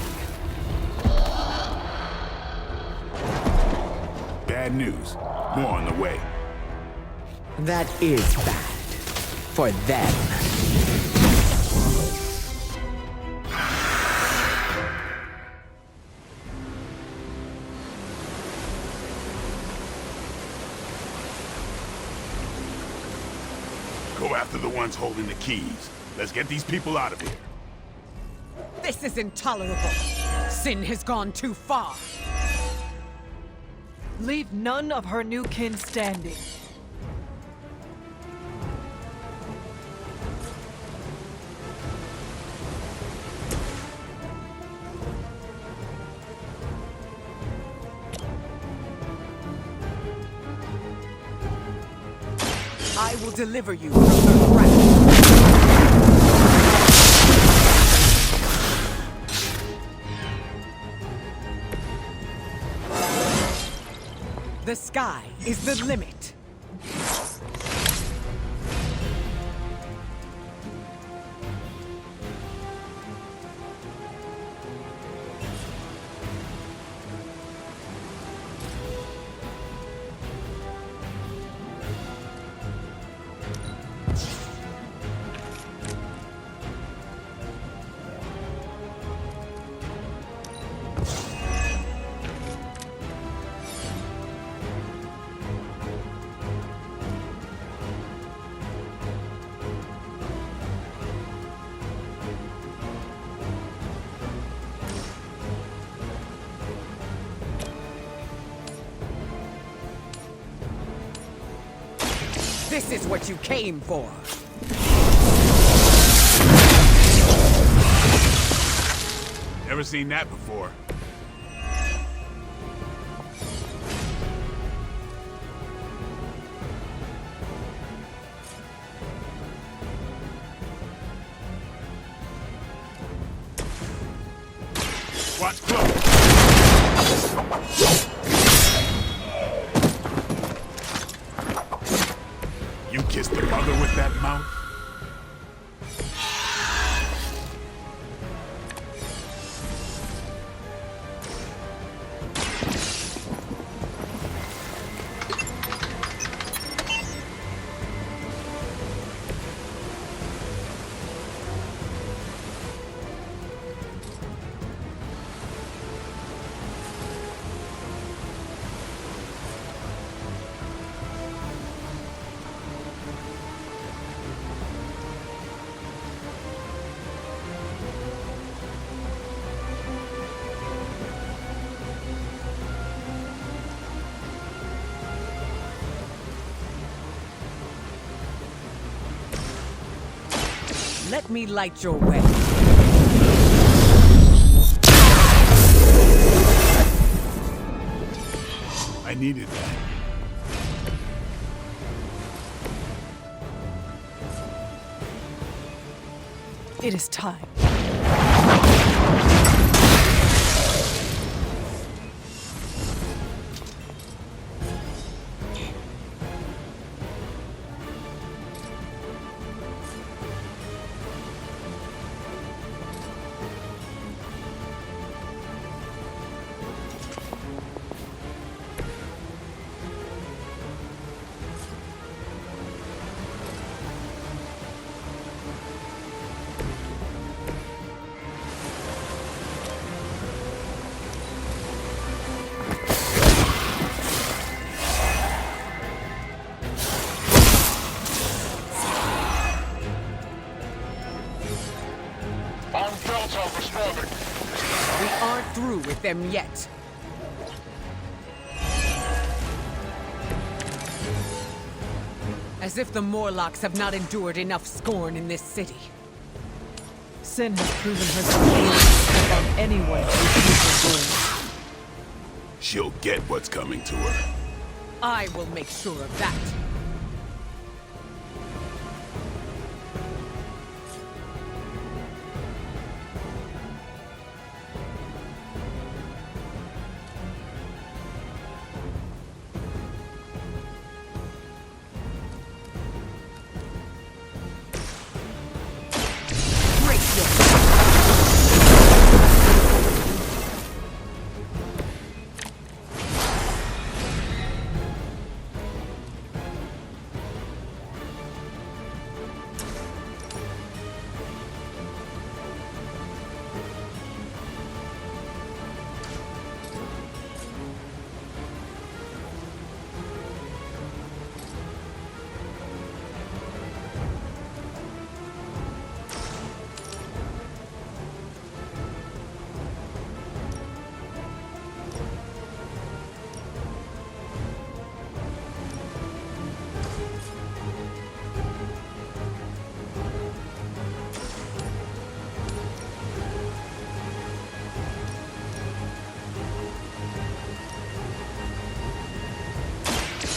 Bad news. More on the way. That is bad. For them. Go after the ones holding the keys. Let's get these people out of here. This is intolerable. Sin has gone too far. Leave none of her new kin standing. I will deliver you from her grasp. The sky is the limit. This is what you came for. Never seen that before. Watch close. You kissed the mother with that mouth? Let me light your way. I needed that. It is time. We aren't through with them yet. As if the Morlocks have not endured enough scorn in this city. Sin has proven herself able to step on anyone who refuses her goals. She'll get what's coming to her. I will make sure of that.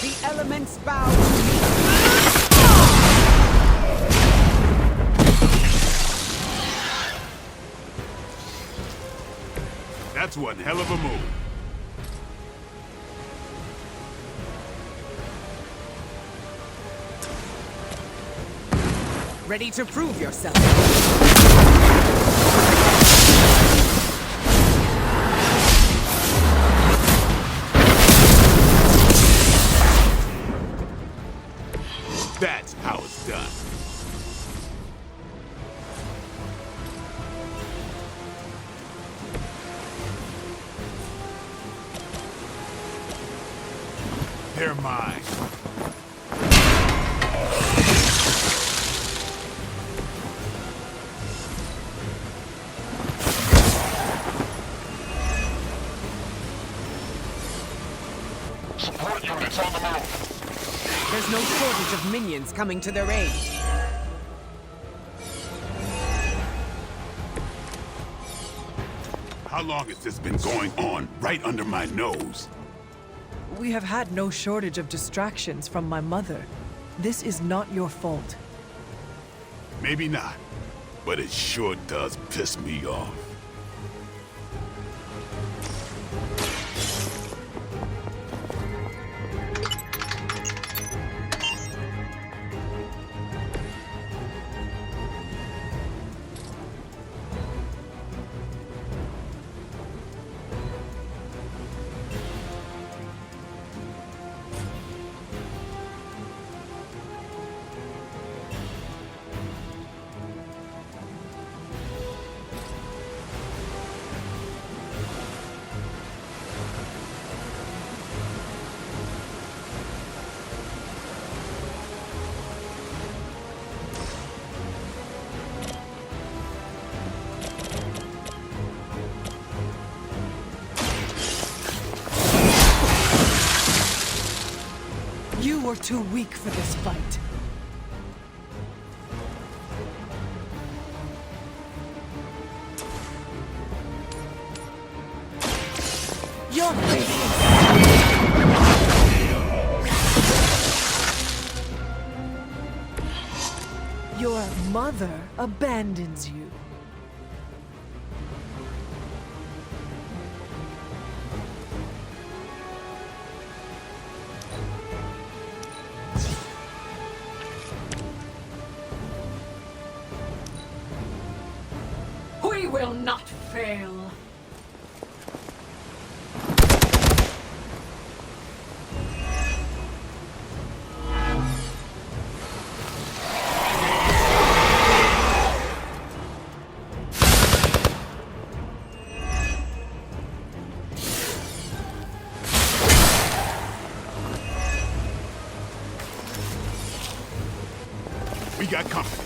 The elements bow to me. That's one hell of a move. Ready to prove yourself. That's how it's done. They're mine. Support units on the move. There's no shortage of minions coming to their aid. How long has this been going on right under my nose? We have had no shortage of distractions from my mother. This is not your fault. Maybe not, but it sure does piss me off. You were too weak for this fight. Your Your mother abandons you. We will not fail. We got company.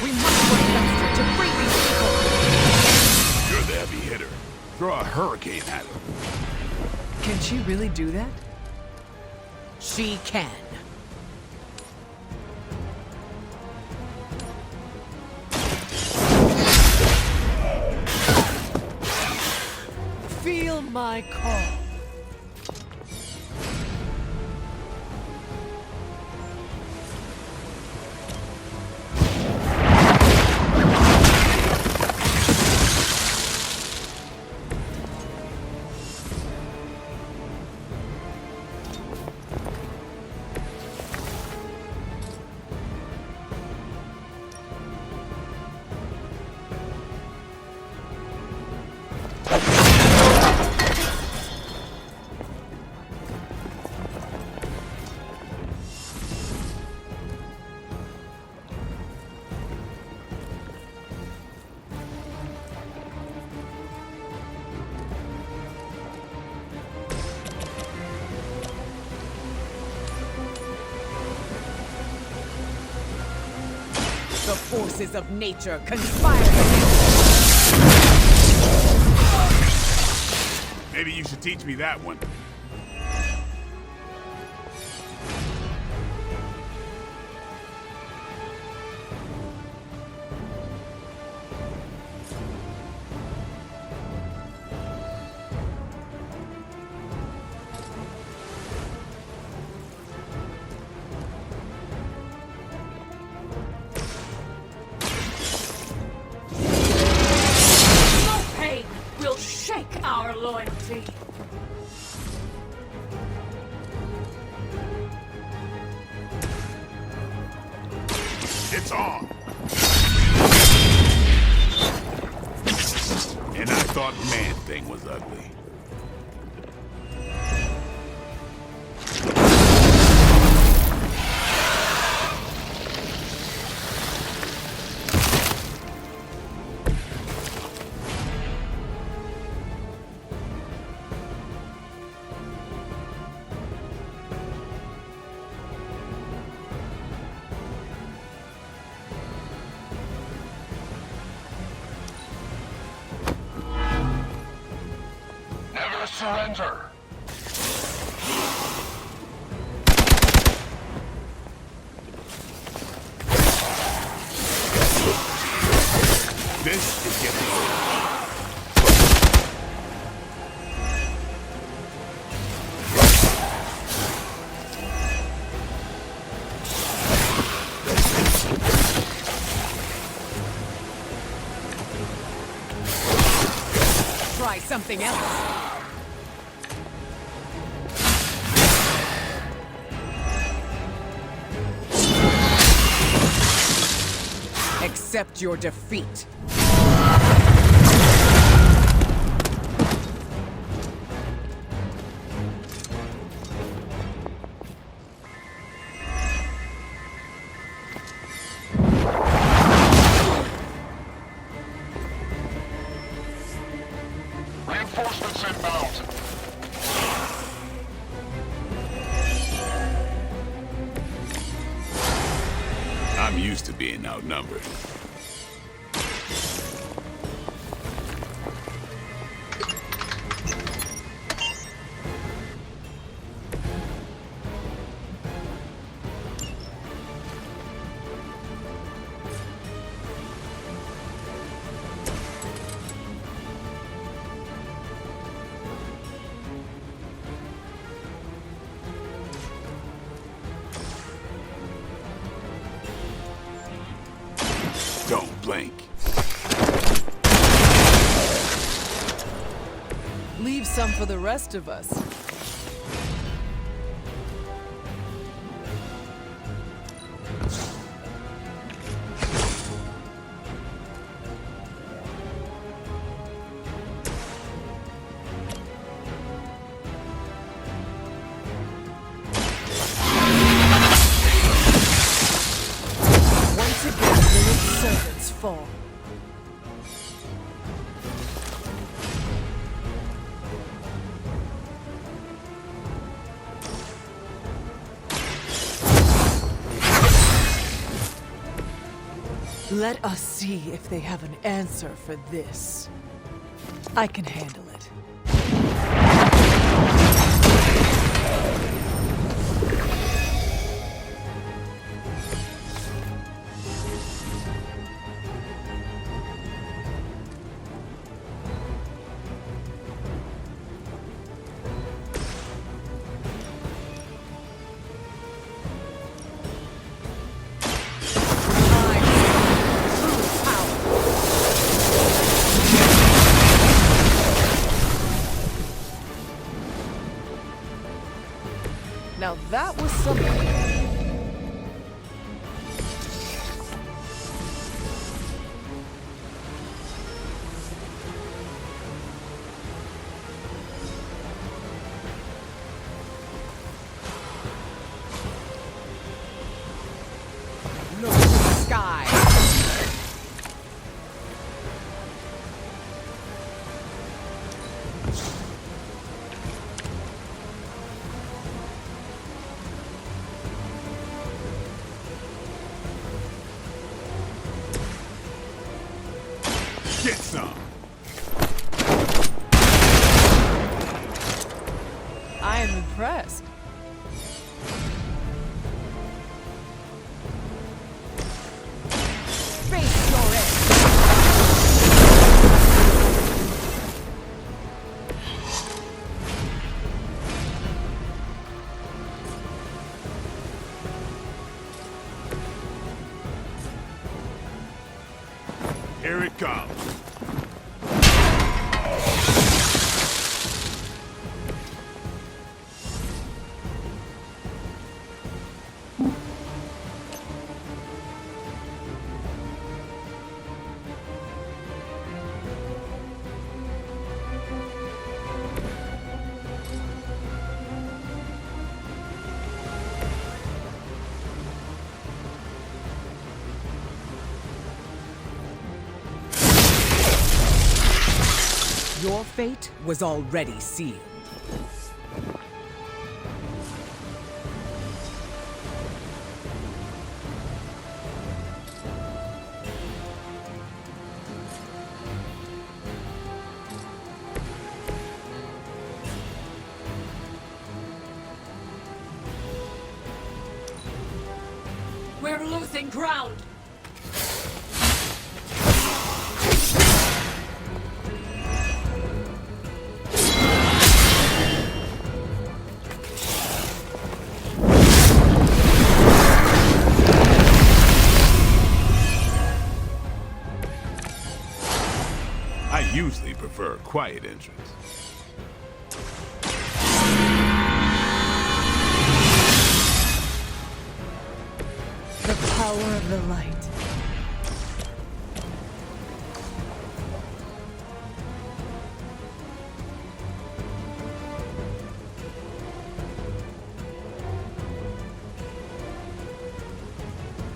We must work faster to free these people! You're the heavy hitter. Throw a hurricane at him. Can she really do that? She can. Feel my call. The forces of nature conspire against Maybe you should teach me that one. No pain will shake our loyalty. It's on. And I thought Man-Thing was ugly. surrender. This is getting old. Try something else. Accept your defeat. Reinforcements inbound. I'm used to being outnumbered. Don't blink. Leave some for the rest of us. Once again, Lilith's servants fall. Let us see if they have an answer for this. I can handle it. Now that was something. Look to the sky. Get some. I am impressed. Face your end. Here it comes. Your fate was already sealed. We're losing ground! I usually prefer a quiet entrance. The power of the light.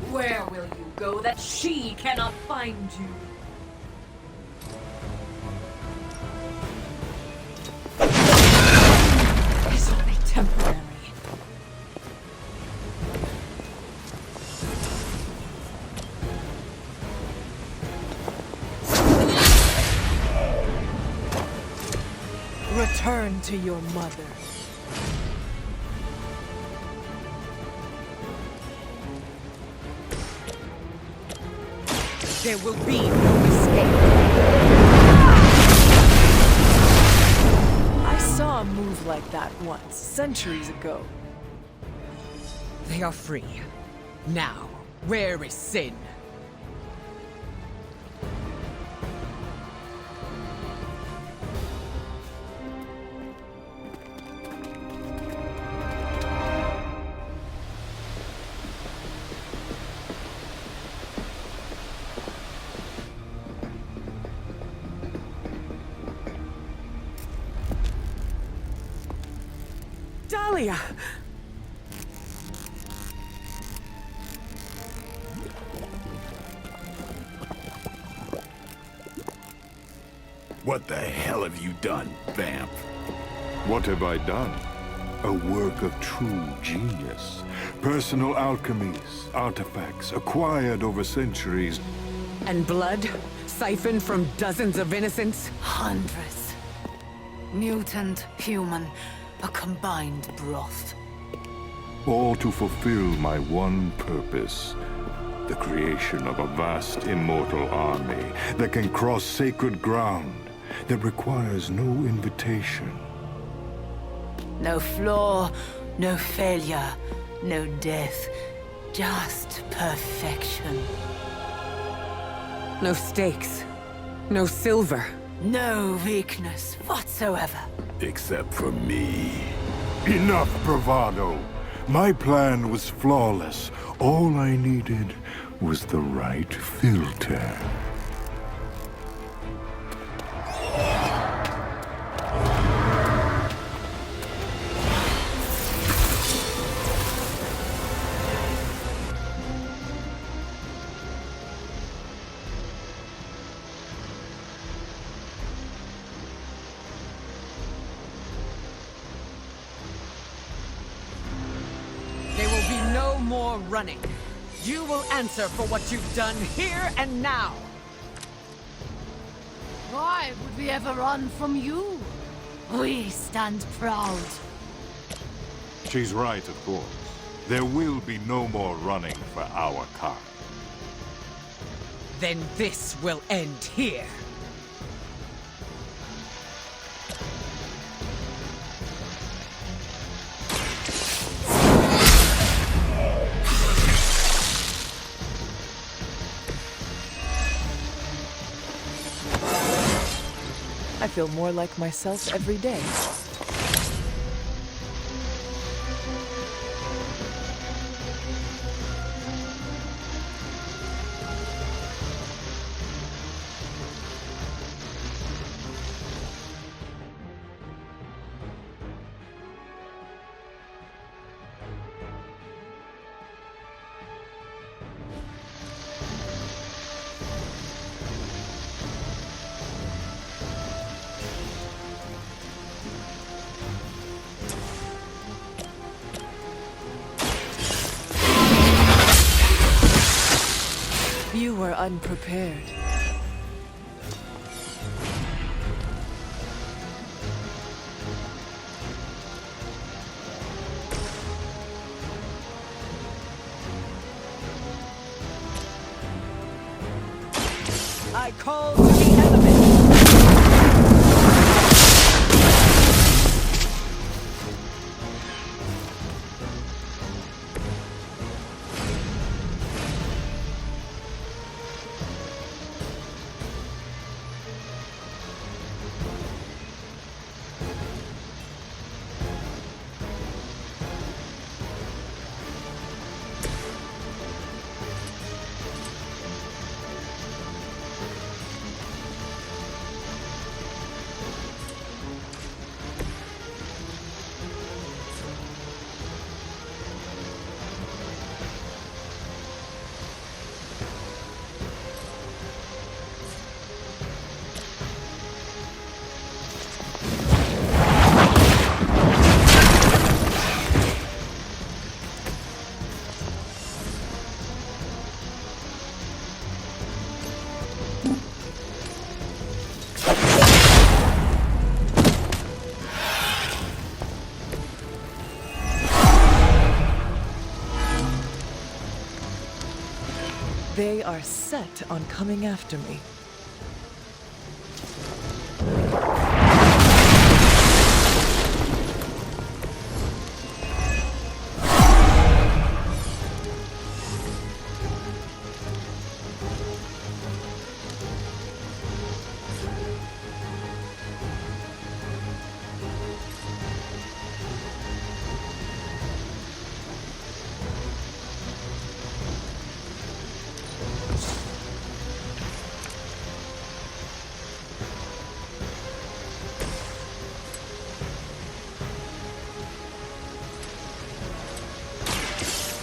Where will you go that she cannot find you? It's only temporary. Return to your mother. There will be no escape. I saw a move like that once, centuries ago. They are free. Now, where is Sin? Dahlia! What the hell have you done, vamp? What have I done? A work of true genius. Personal alchemies, artifacts acquired over centuries. And blood? Siphoned from dozens of innocents? Hundreds. Mutant, human, a combined broth. All to fulfill my one purpose. The creation of a vast immortal army that can cross sacred ground, that requires no invitation. No flaw, no failure, no death. Just perfection. No stakes. No silver. No weakness whatsoever. Except for me. Enough bravado! My plan was flawless. All I needed was the right filter. There will be no more running. You will answer for what you've done here and now. Why would we ever run from you? We stand proud. She's right, of course. There will be no more running for our kind. Then this will end here. I feel more like myself every day. You were unprepared. I call to the enemy. They are set on coming after me.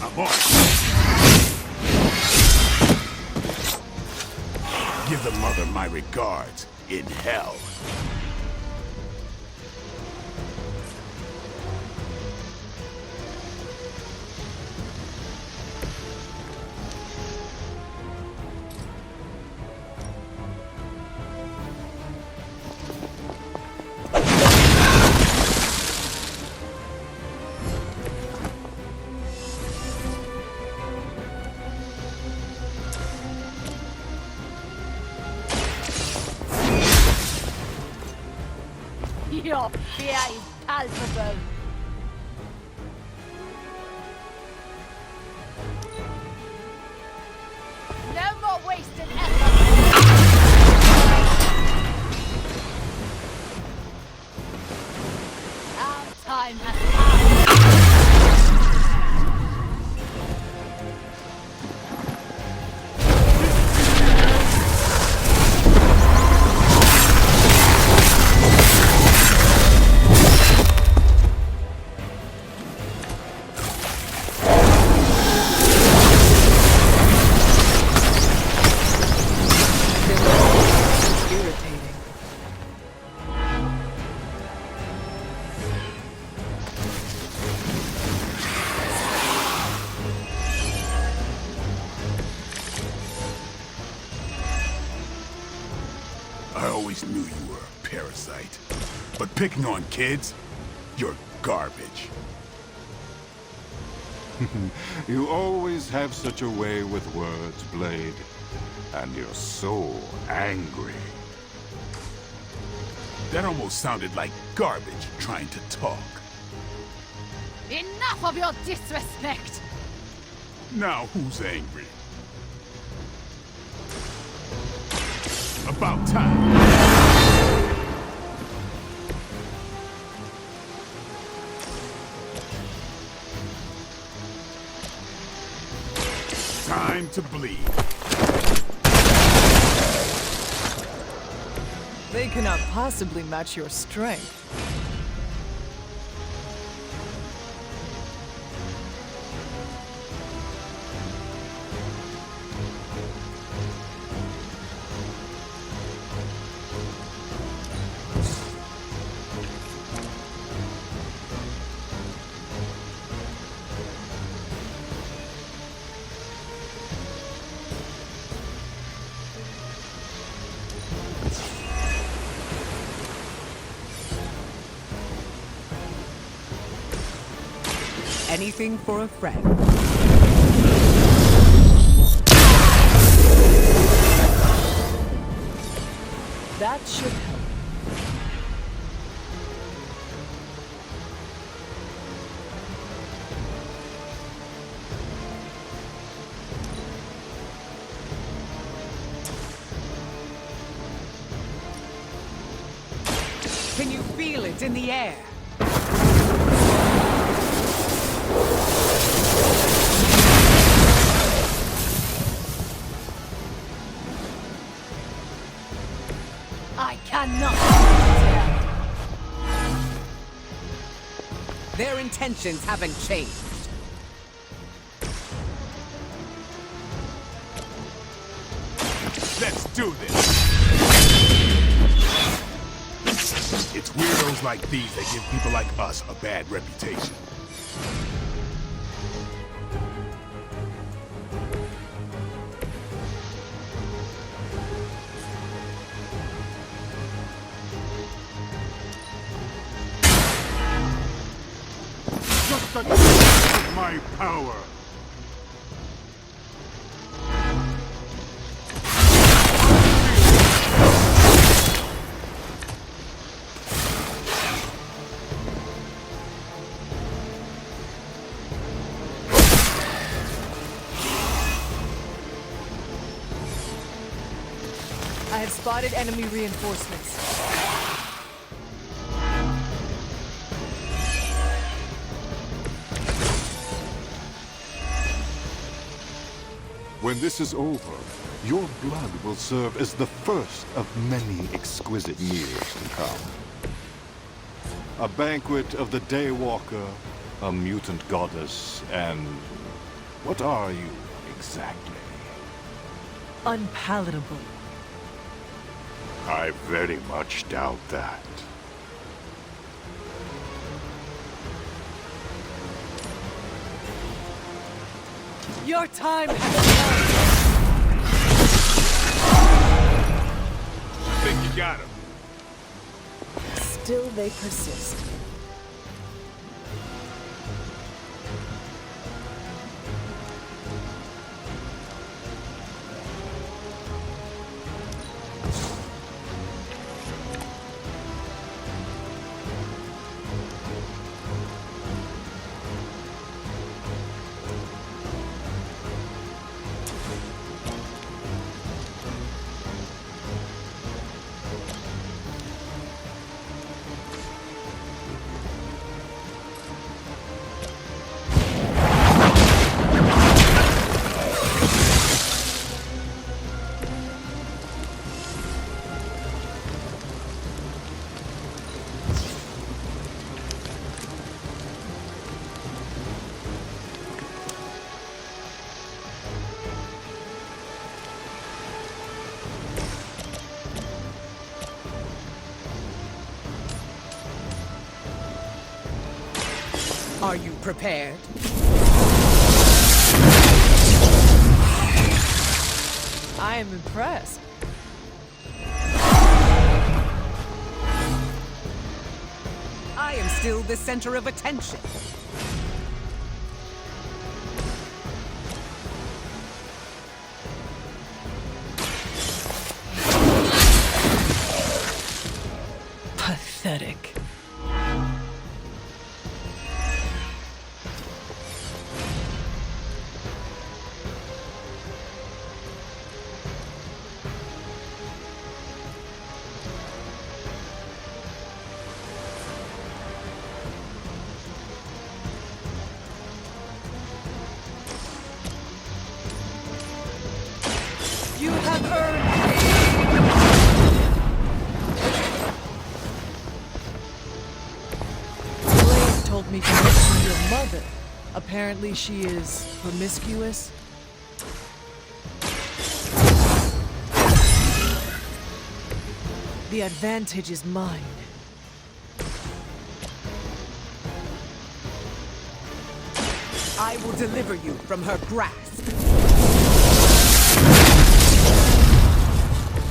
I'm on. Give the mother my regards in hell. Your fear is palpable. No more wasted effort. Our time has come. I always knew you were a parasite. But picking on kids, you're garbage. You always have such a way with words, Blade. And you're so angry. That almost sounded like garbage trying to talk. Enough of your disrespect! Now who's angry? About time. Time to bleed. They cannot possibly match your strength. Anything for a friend. That should help. Can you feel it in the air? I cannot tell. Their intentions haven't changed. Let's do this! It's weirdos like these that give people like us a bad reputation. Just a taste of my power! I have spotted enemy reinforcements. When this is over, your blood will serve as the first of many exquisite meals to come. A banquet of the Daywalker, a mutant goddess, and... what are you, exactly? Unpalatable. I very much doubt that. Your time has I think you got him. come. Still they persist. Are you prepared? I am impressed. I am still the center of attention. Pathetic. You have earned Blade told me to mention your mother. Apparently she is promiscuous. The advantage is mine. I will deliver you from her grasp.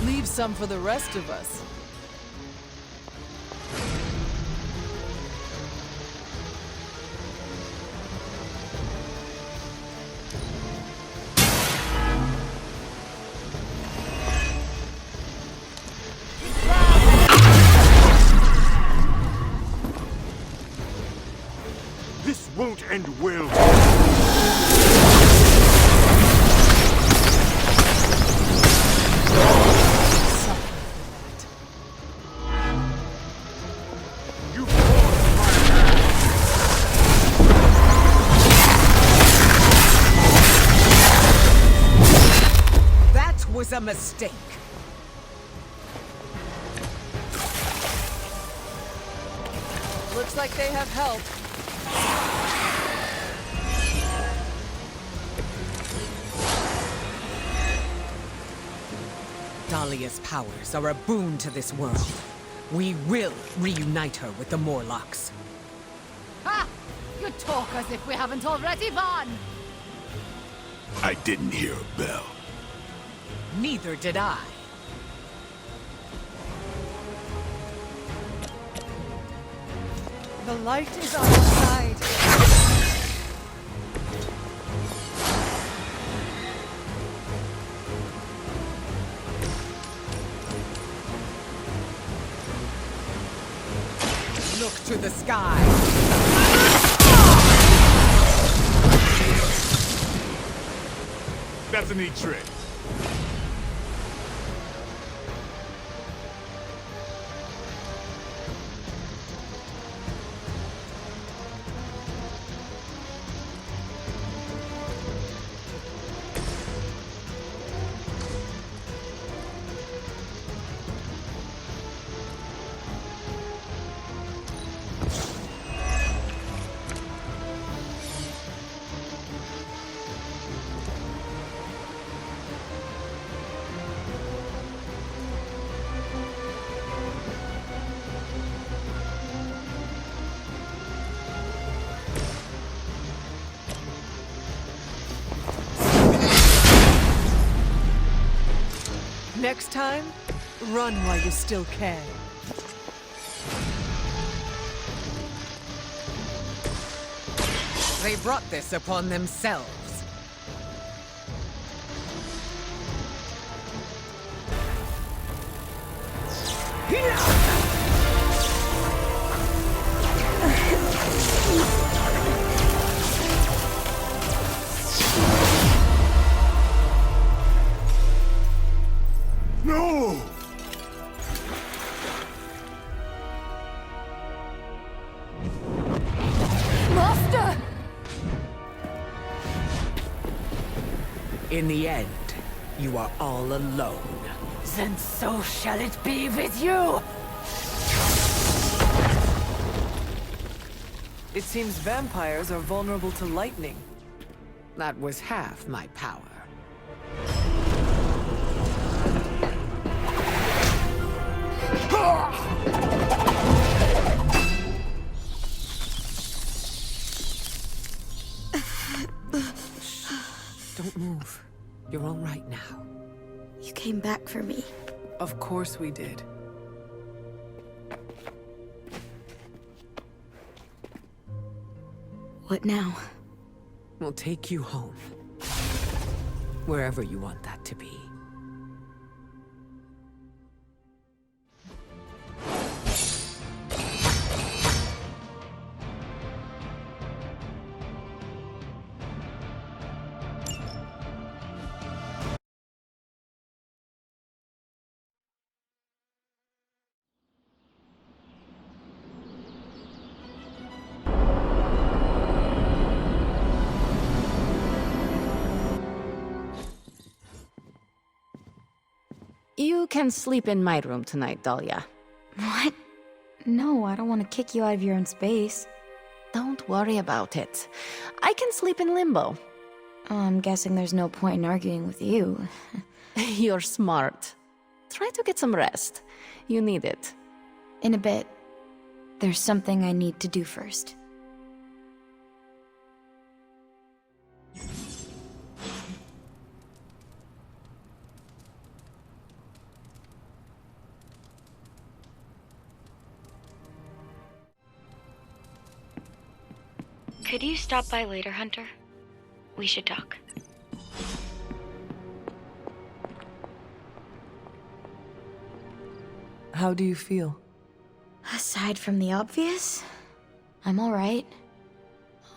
Leave some for the rest of us. Fly! won't and will. You forced my hand. That was a mistake. Looks like they have help. Dahlia's powers are a boon to this world. We will reunite her with the Morlocks. Ha! You talk as if we haven't already won! I didn't hear a bell. Neither did I. The light is on our side. Look to the sky. That's a neat trick. Next time, run while you still can. They brought this upon themselves. No! Master! In the end, you are all alone. Then so shall it be with you! It seems vampires are vulnerable to lightning. That was half my power. Don't move. You're all right now. You came back for me. Of course we did. What now? We'll take you home. Wherever you want that to be. You can sleep in my room tonight, Dahlia. What? No, I don't want to kick you out of your own space. Don't worry about it. I can sleep in limbo. Oh, I'm guessing there's no point in arguing with you. You're smart. Try to get some rest. You need it. In a bit. There's something I need to do first. Could you stop by later, Hunter? We should talk. How do you feel? Aside from the obvious, I'm alright.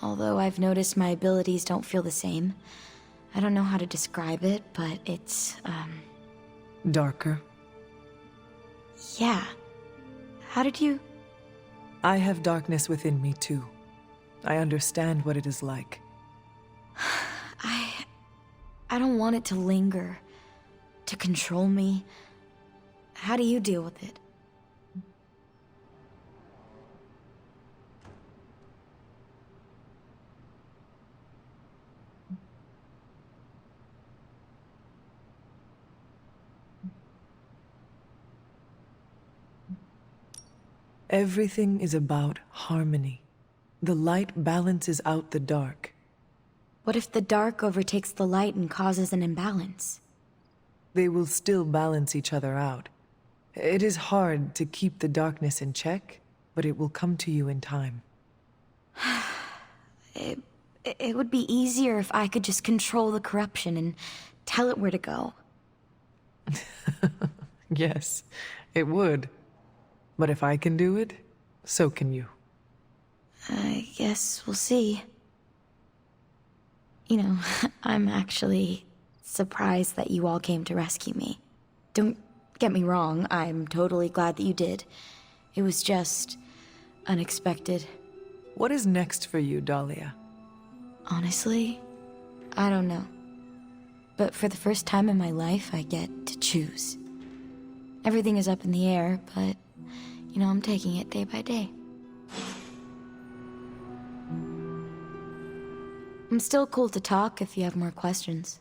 although I've noticed my abilities don't feel the same. I don't know how to describe it, but it's, Darker. yeah. How did you... I have darkness within me too. I understand what it is like. I don't want it to linger, to control me. How do you deal with it? Everything is about harmony. The light balances out the dark. What if the dark overtakes the light and causes an imbalance? They will still balance each other out. It is hard to keep the darkness in check, but it will come to you in time. It would be easier if I could just control the corruption and tell it where to go. Yes, it would. But if I can do it, so can you. I guess we'll see. You know, I'm actually surprised that you all came to rescue me. Don't get me wrong, I'm totally glad that you did. It was just unexpected. What is next for you, Dahlia? Honestly, I don't know. But for the first time in my life, I get to choose. Everything is up in the air, but, you know, I'm taking it day by day. I'm still cool to talk if you have more questions.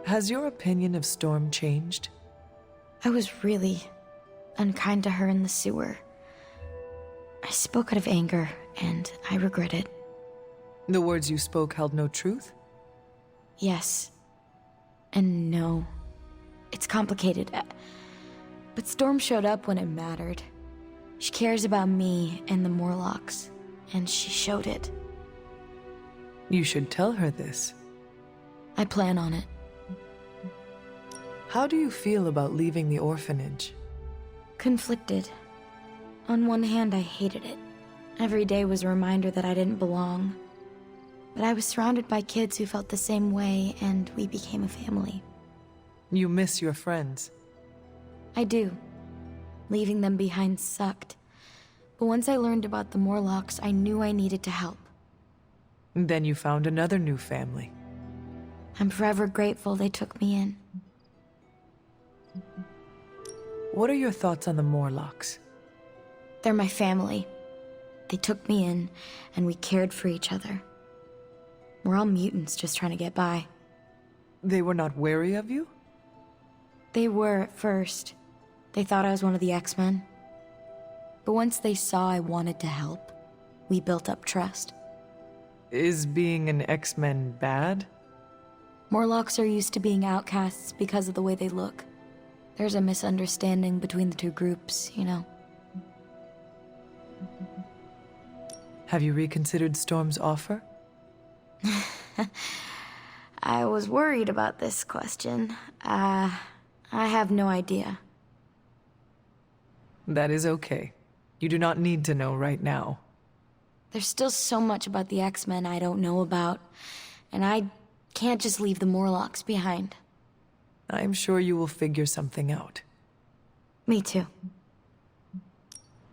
Has your opinion of Storm changed? I was really unkind to her in the sewer. I spoke out of anger, and I regret it. The words you spoke held no truth? Yes. And no. It's complicated. But Storm showed up when it mattered. She cares about me and the Morlocks, and she showed it. You should tell her this. I plan on it. How do you feel about leaving the orphanage? Conflicted. On one hand, I hated it. Every day was a reminder that I didn't belong. But I was surrounded by kids who felt the same way, and we became a family. You miss your friends. I do. Leaving them behind sucked. But once I learned about the Morlocks, I knew I needed to help. Then you found another new family. I'm forever grateful they took me in. What are your thoughts on the Morlocks? They're my family. They took me in, and we cared for each other. We're all mutants just trying to get by. They were not wary of you? They were at first. They thought I was one of the X-Men. But once they saw I wanted to help, we built up trust. Is being an X-Men bad? Morlocks are used to being outcasts because of the way they look. There's a misunderstanding between the two groups, you know. Have you reconsidered Storm's offer? I was worried about this question. I have no idea. That is okay. You do not need to know right now. There's still so much about the X-Men I don't know about, and I can't just leave the Morlocks behind. I'm sure you will figure something out. Me too.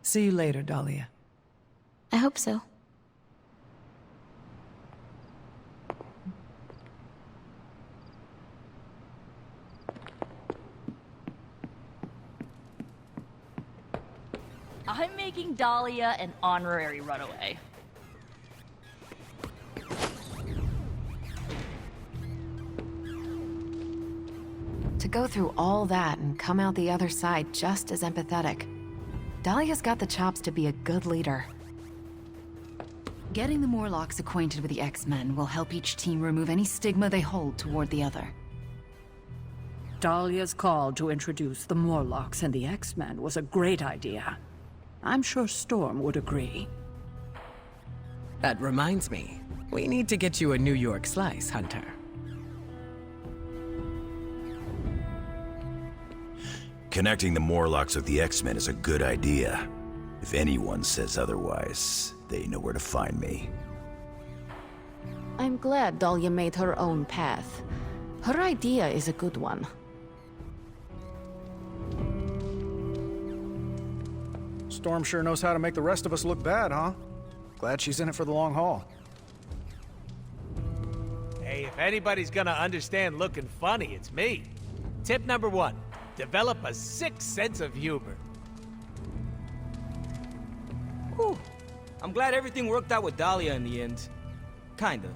See you later, Dahlia. I hope so. I'm making Dahlia an honorary runaway. To go through all that and come out the other side just as empathetic. Dahlia's got the chops to be a good leader. Getting the Morlocks acquainted with the X-Men will help each team remove any stigma they hold toward the other. Dahlia's call to introduce the Morlocks and the X-Men was a great idea. I'm sure Storm would agree. That reminds me, we need to get you a New York slice, Hunter. Connecting the Morlocks with the X-Men is a good idea, if anyone says otherwise. they know where to find me. I'm glad Dahlia made her own path. Her idea is a good one. Storm sure knows how to make the rest of us look bad, huh? Glad she's in it for the long haul. Hey, if anybody's gonna understand looking funny, it's me. Tip number 1, develop a sick sense of humor. Whew. I'm glad everything worked out with Dahlia in the end. Kinda.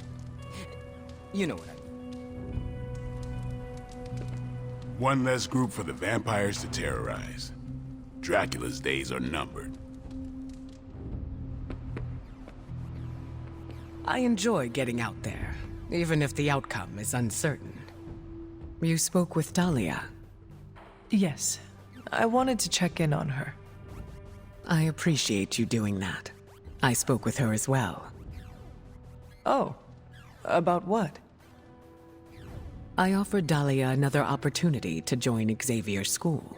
You know what I mean. One less group for the vampires to terrorize. Dracula's days are numbered. I enjoy getting out there, even if the outcome is uncertain. You spoke with Dahlia? Yes. I wanted to check in on her. I appreciate you doing that. I spoke with her as well. Oh. About what? I offered Dahlia another opportunity to join Xavier's school.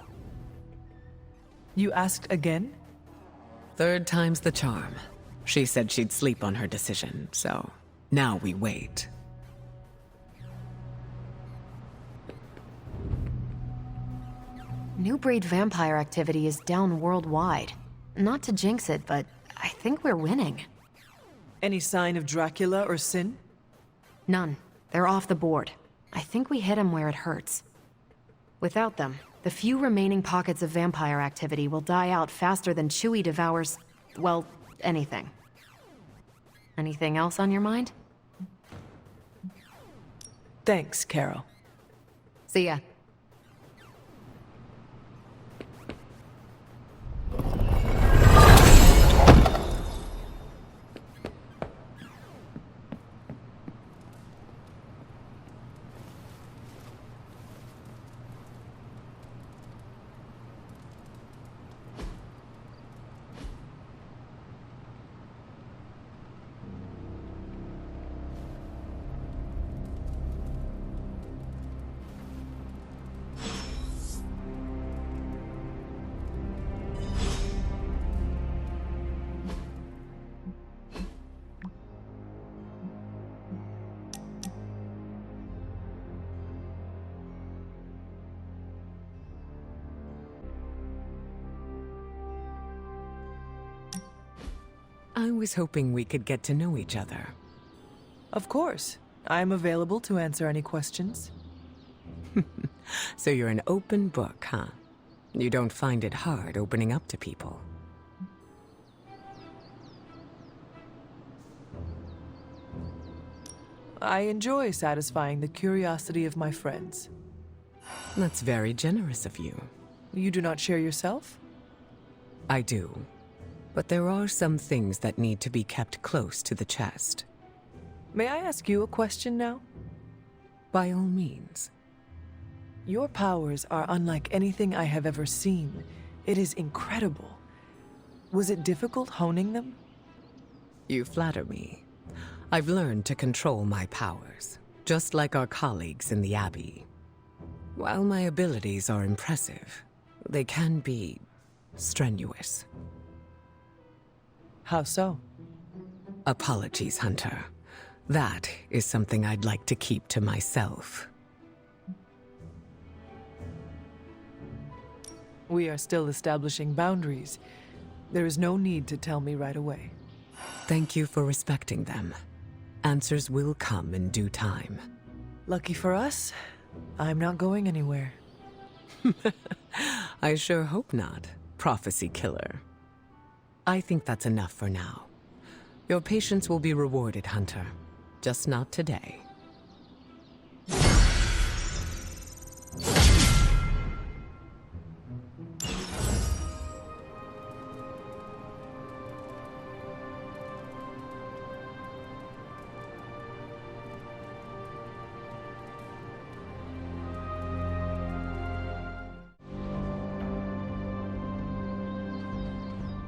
You asked again? Third time's the charm. She said she'd sleep on her decision, so now we wait. New breed vampire activity is down worldwide. Not to jinx it, but I think we're winning. Any sign of Dracula or Sin? None. They're off the board. I think we hit them where it hurts. Without them, the few remaining pockets of vampire activity will die out faster than Chewie devours, well, anything. Anything else on your mind? Thanks, Carol. See ya. I was hoping we could get to know each other. Of course. I'm available to answer any questions. So you're an open book, huh? You don't find it hard opening up to people? I enjoy satisfying the curiosity of my friends. That's very generous of you. You do not share yourself? I do. But there are some things that need to be kept close to the chest. May I ask you a question now? By all means. Your powers are unlike anything I have ever seen. It is incredible. Was it difficult honing them? You flatter me. I've learned to control my powers, just like our colleagues in the Abbey. While my abilities are impressive, they can be strenuous. How so? Apologies, Hunter. That is something I'd like to keep to myself. We are still establishing boundaries. There is no need to tell me right away. Thank you for respecting them. Answers will come in due time. Lucky for us, I'm not going anywhere. I sure hope not, prophecy killer. I think that's enough for now. Your patience will be rewarded, Hunter. Just not today.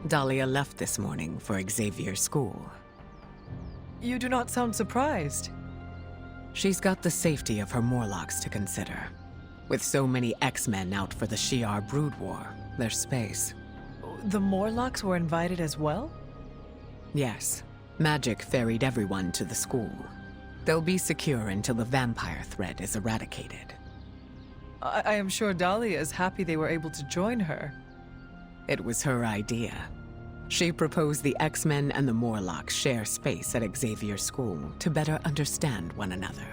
Dahlia left this morning for Xavier's school. You do not sound surprised. She's got the safety of her Morlocks to consider. With so many X-Men out for the Shi'ar brood war, there's space. The Morlocks were invited as well? Yes. Magic ferried everyone to the school. They'll be secure until the vampire threat is eradicated. I am sure Dahlia is happy they were able to join her. It was her idea. She proposed the X-Men and the Morlocks share space at Xavier School to better understand one another.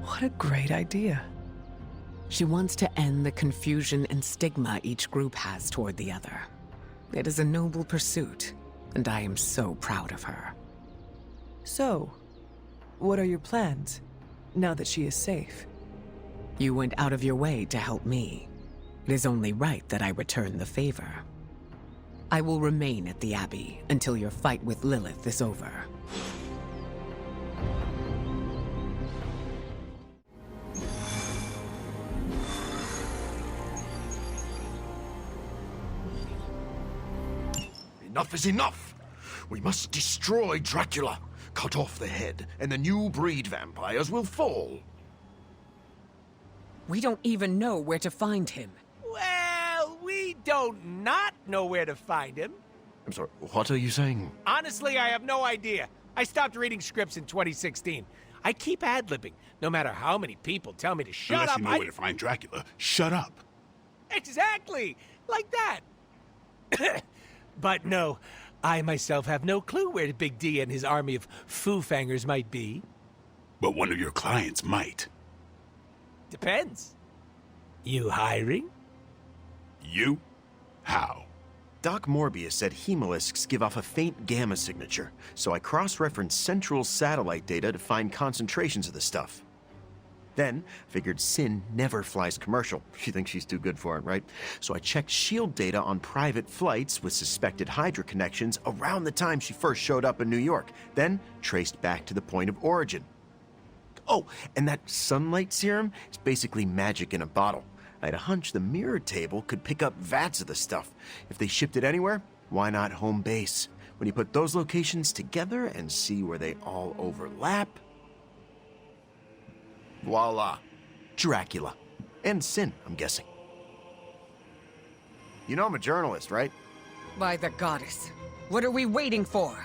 What a great idea. She wants to end the confusion and stigma each group has toward the other. It is a noble pursuit, and I am so proud of her. So, what are your plans, now that she is safe? You went out of your way to help me. It is only right that I return the favor. I will remain at the Abbey until your fight with Lilith is over. Enough is enough! We must destroy Dracula, cut off the head, and the new breed vampires will fall. We don't even know where to find him. Well, we don't not know where to find him. I'm sorry, what are you saying? Honestly, I have no idea. I stopped reading scripts in 2016. I keep ad-libbing, no matter how many people tell me to shut Unless up. you know where to find Dracula, shut up. Exactly! Like that! But no, I myself have no clue where Big D and his army of foo-fangers might be. But one of your clients might. Depends. You hiring? You? How? Doc Morbius said hemolisks give off a faint gamma signature, so I cross-referenced central satellite data to find concentrations of the stuff. Then, figured Sin never flies commercial. She thinks she's too good for it, right? So I checked SHIELD data on private flights with suspected Hydra connections around the time she first showed up in New York, then traced back to the point of origin. Oh, and that sunlight serum is basically magic in a bottle. I had a hunch the mirror table could pick up vats of the stuff. If they shipped it anywhere, why not home base? When you put those locations together and see where they all overlap... voila. Dracula. And Sin, I'm guessing. You know I'm a journalist, right? By the goddess. What are we waiting for?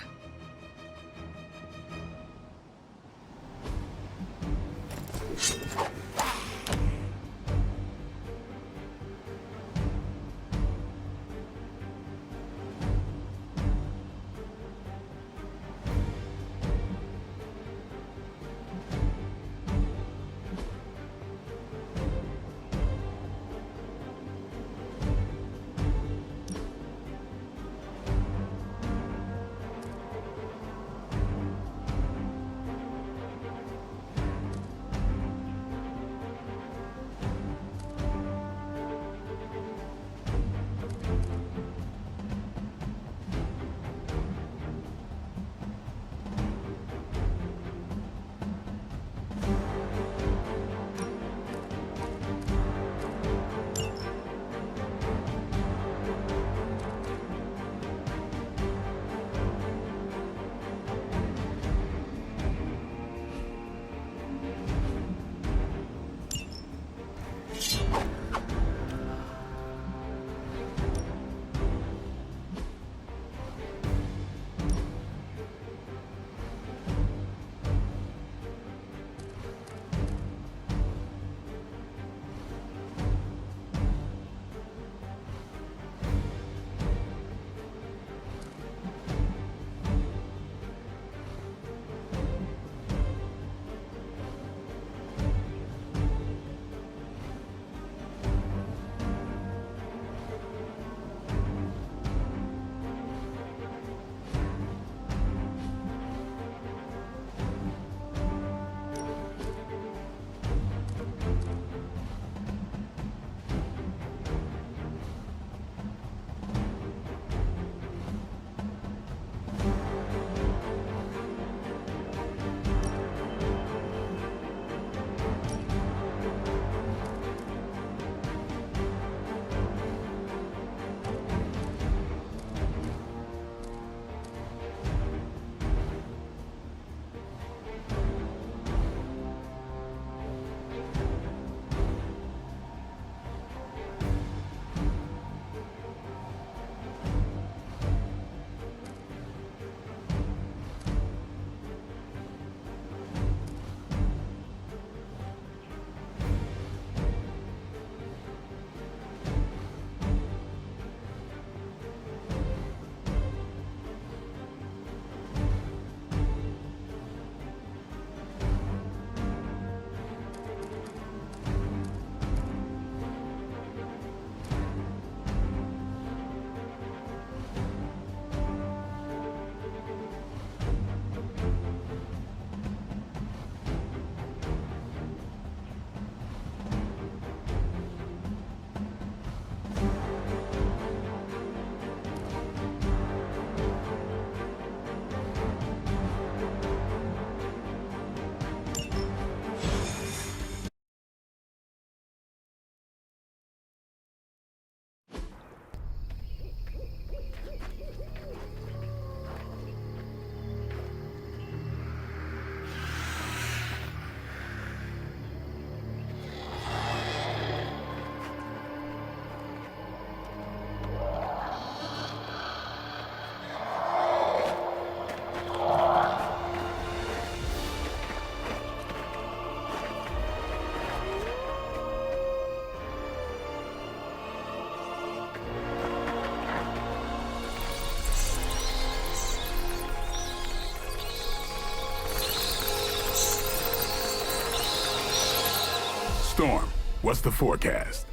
Storm, what's the forecast?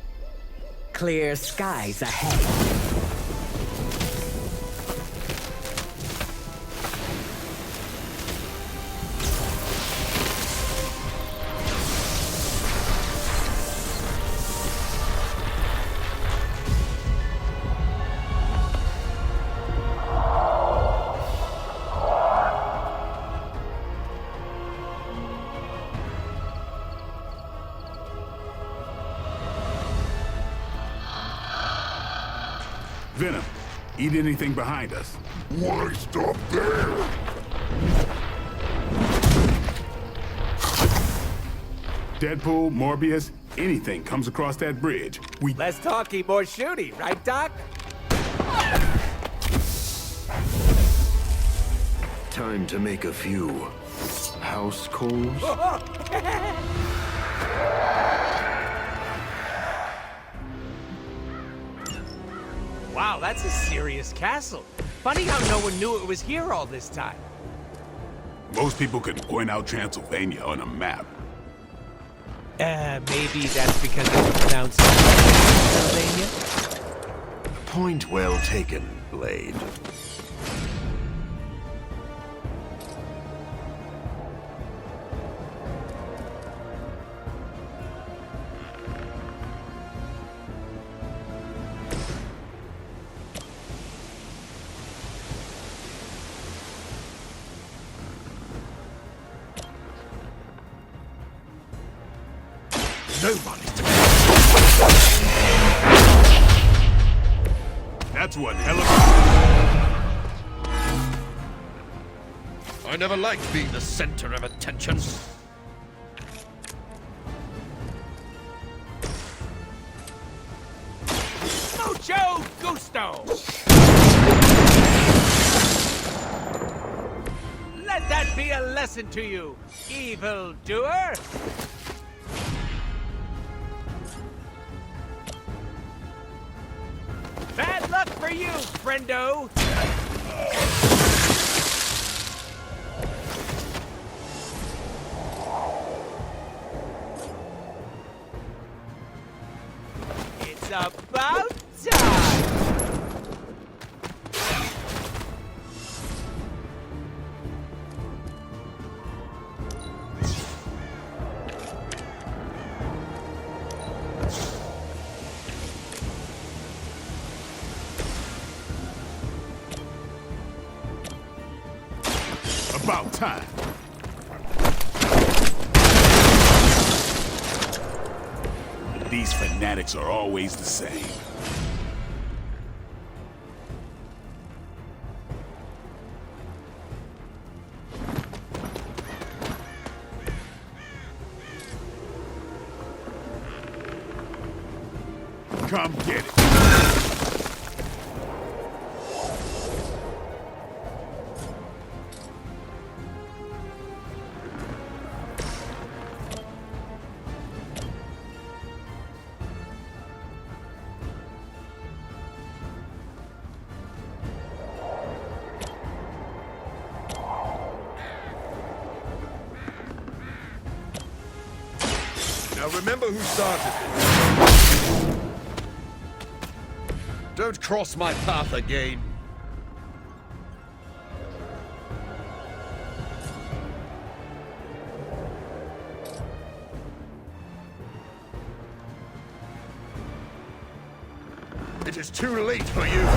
Clear skies ahead. Venom, eat anything behind us. Why stop there? Deadpool, Morbius, anything comes across that bridge. Less talky, more shooty, right, Doc? Time to make a few house calls. Wow, that's a serious castle. Funny how no one knew it was here all this time. Most people couldn't point out Transylvania on a map. Maybe that's because it's pronounced Pennsylvania? Point well taken, Blade. Nobody's to That's one hell of a... I never liked being the center of attention. Mucho gusto! Let that be a lesson to you, evil doer! Bad luck for you, friendo! It's about time! About time. These fanatics are always the same. Come get it. Now remember who started this. Don't cross my path again. It is too late for you.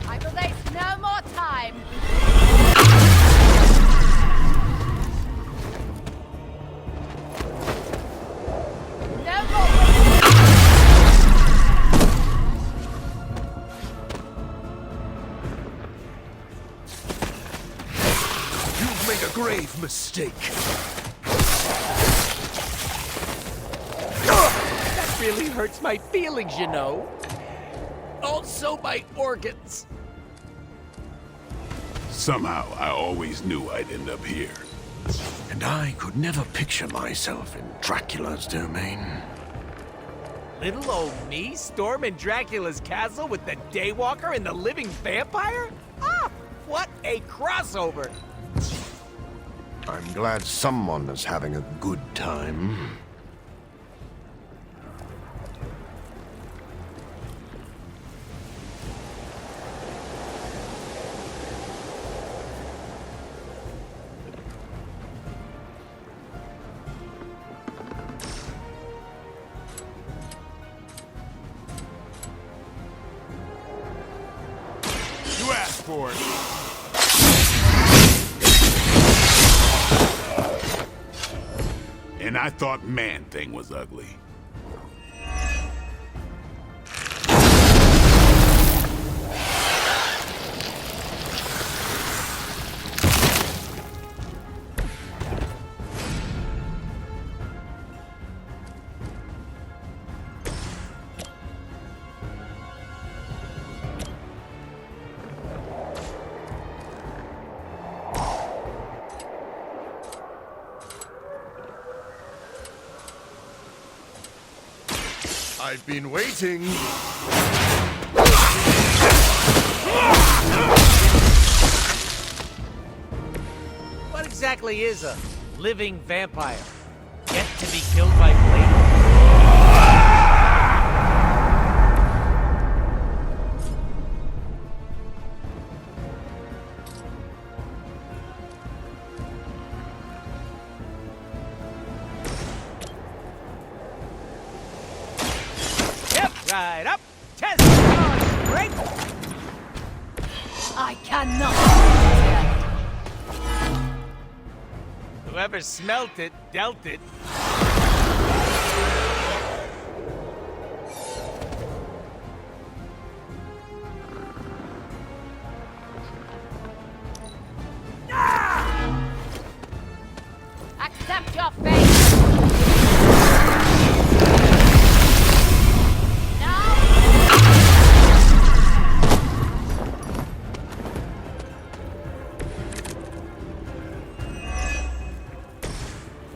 I will waste no more time. No more. You've made a grave mistake. That really hurts my feelings, you know. Also my organs. Somehow, I always knew I'd end up here. And I could never picture myself in Dracula's domain. Little old me storming Dracula's castle with the Daywalker and the living vampire? Ah, what a crossover! I'm glad someone is having a good time. You asked for it. And I thought Man-Thing was ugly. I've been waiting. What exactly is a living vampire? Yet to be killed by blade? Right up! Test your strength! I cannot. Whoever smelt it, dealt it. Accept your fate.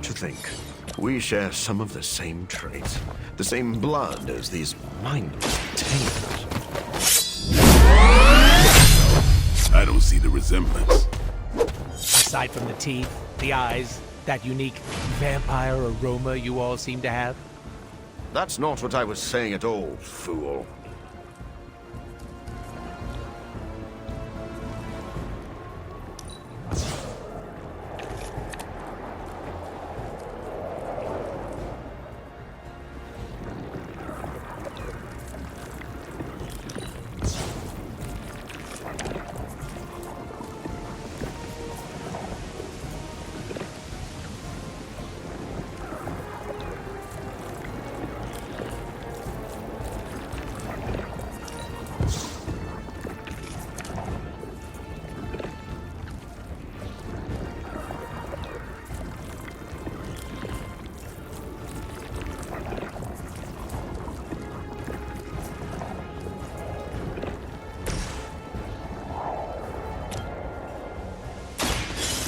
To think, we share some of the same traits, the same blood as these mindless tailors. I don't see the resemblance. Aside from the teeth, the eyes, that unique vampire aroma you all seem to have. That's not what I was saying at all, fool.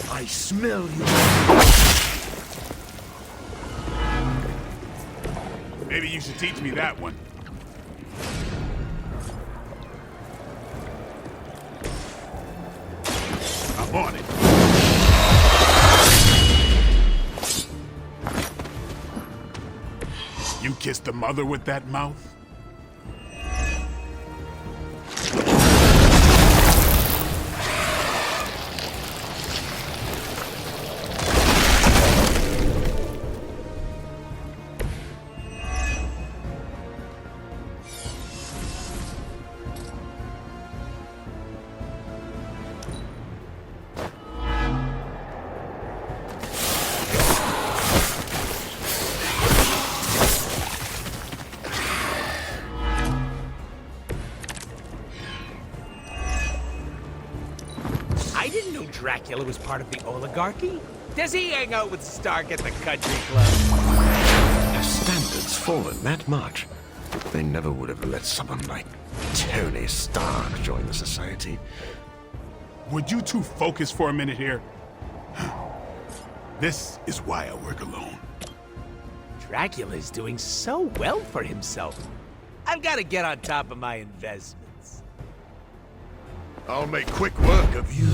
I smell you. Maybe you should teach me that one. I'm on it. You kissed the mother with that mouth? Dracula was part of the oligarchy? Does he hang out with Stark at the country club? Their standards fallen that much. They never would have let someone like Tony Stark join the society. Would you two focus for a minute here? This is why I work alone. Dracula is doing so well for himself. I've got to get on top of my investments. I'll make quick work of you.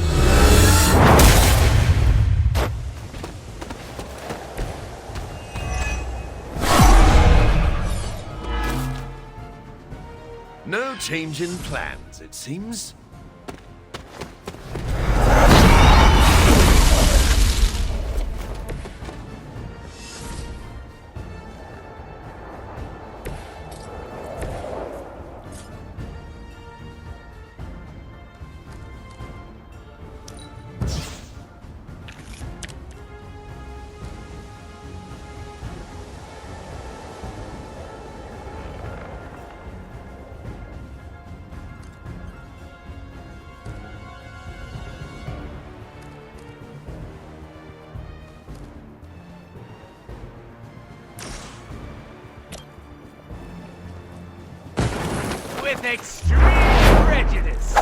No change in plans, it seems. With extreme prejudice.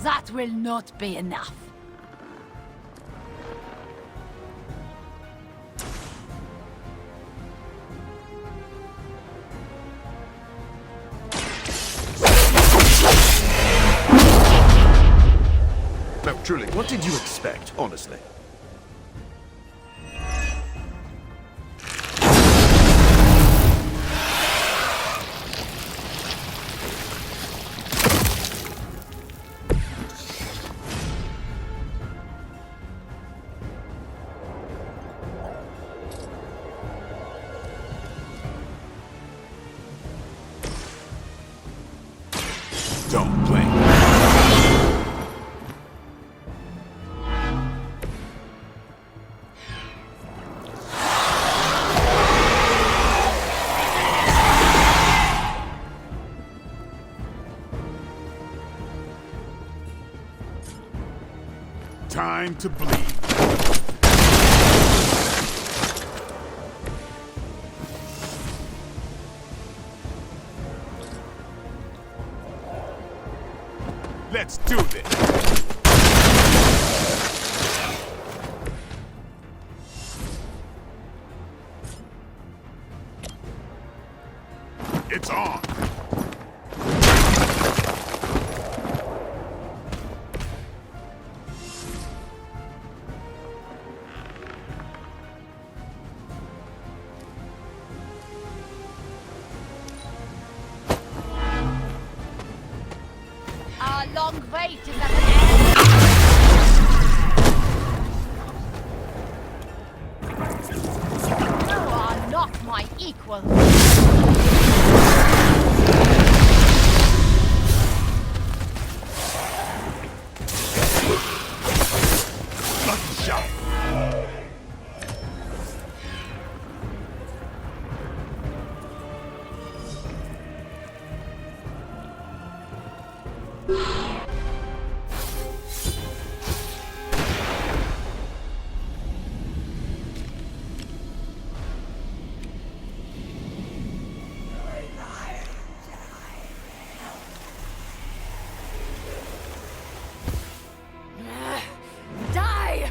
That will not be enough. No, truly, what did you expect, honestly? Don't blink. Time to bleed. Let's do this. It's on. Our long wait is at an end. You are not my equal. Lucky shot. Die!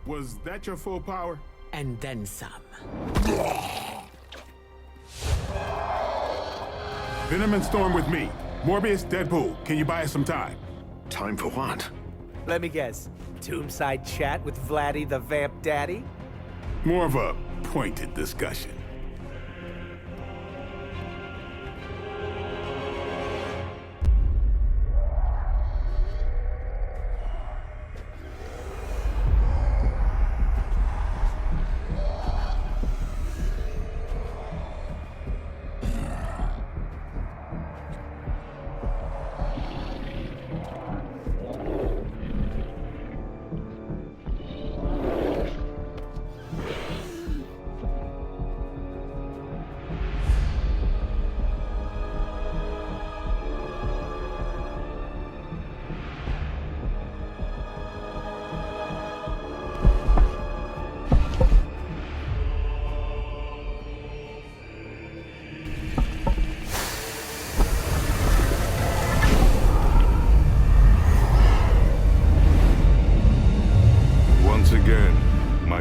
Was that your full power? And then some. Venom and Storm with me. Morbius, Deadpool, can you buy us some time? Time for what? Let me guess. Tombside chat with Vladdy the Vamp Daddy? More of a pointed discussion.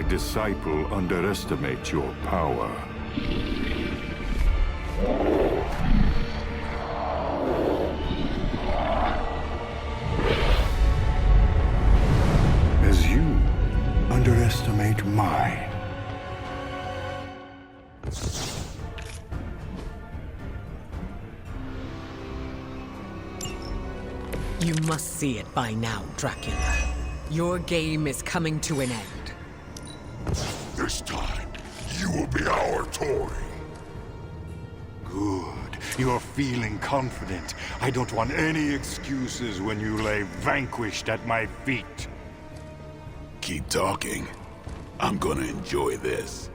Disciple underestimates your power. As you underestimate mine. You must see it by now, Dracula. Your game is coming to an end. This time, you will be our toy. Good. You're feeling confident. I don't want any excuses when you lay vanquished at my feet. Keep talking. I'm gonna enjoy this.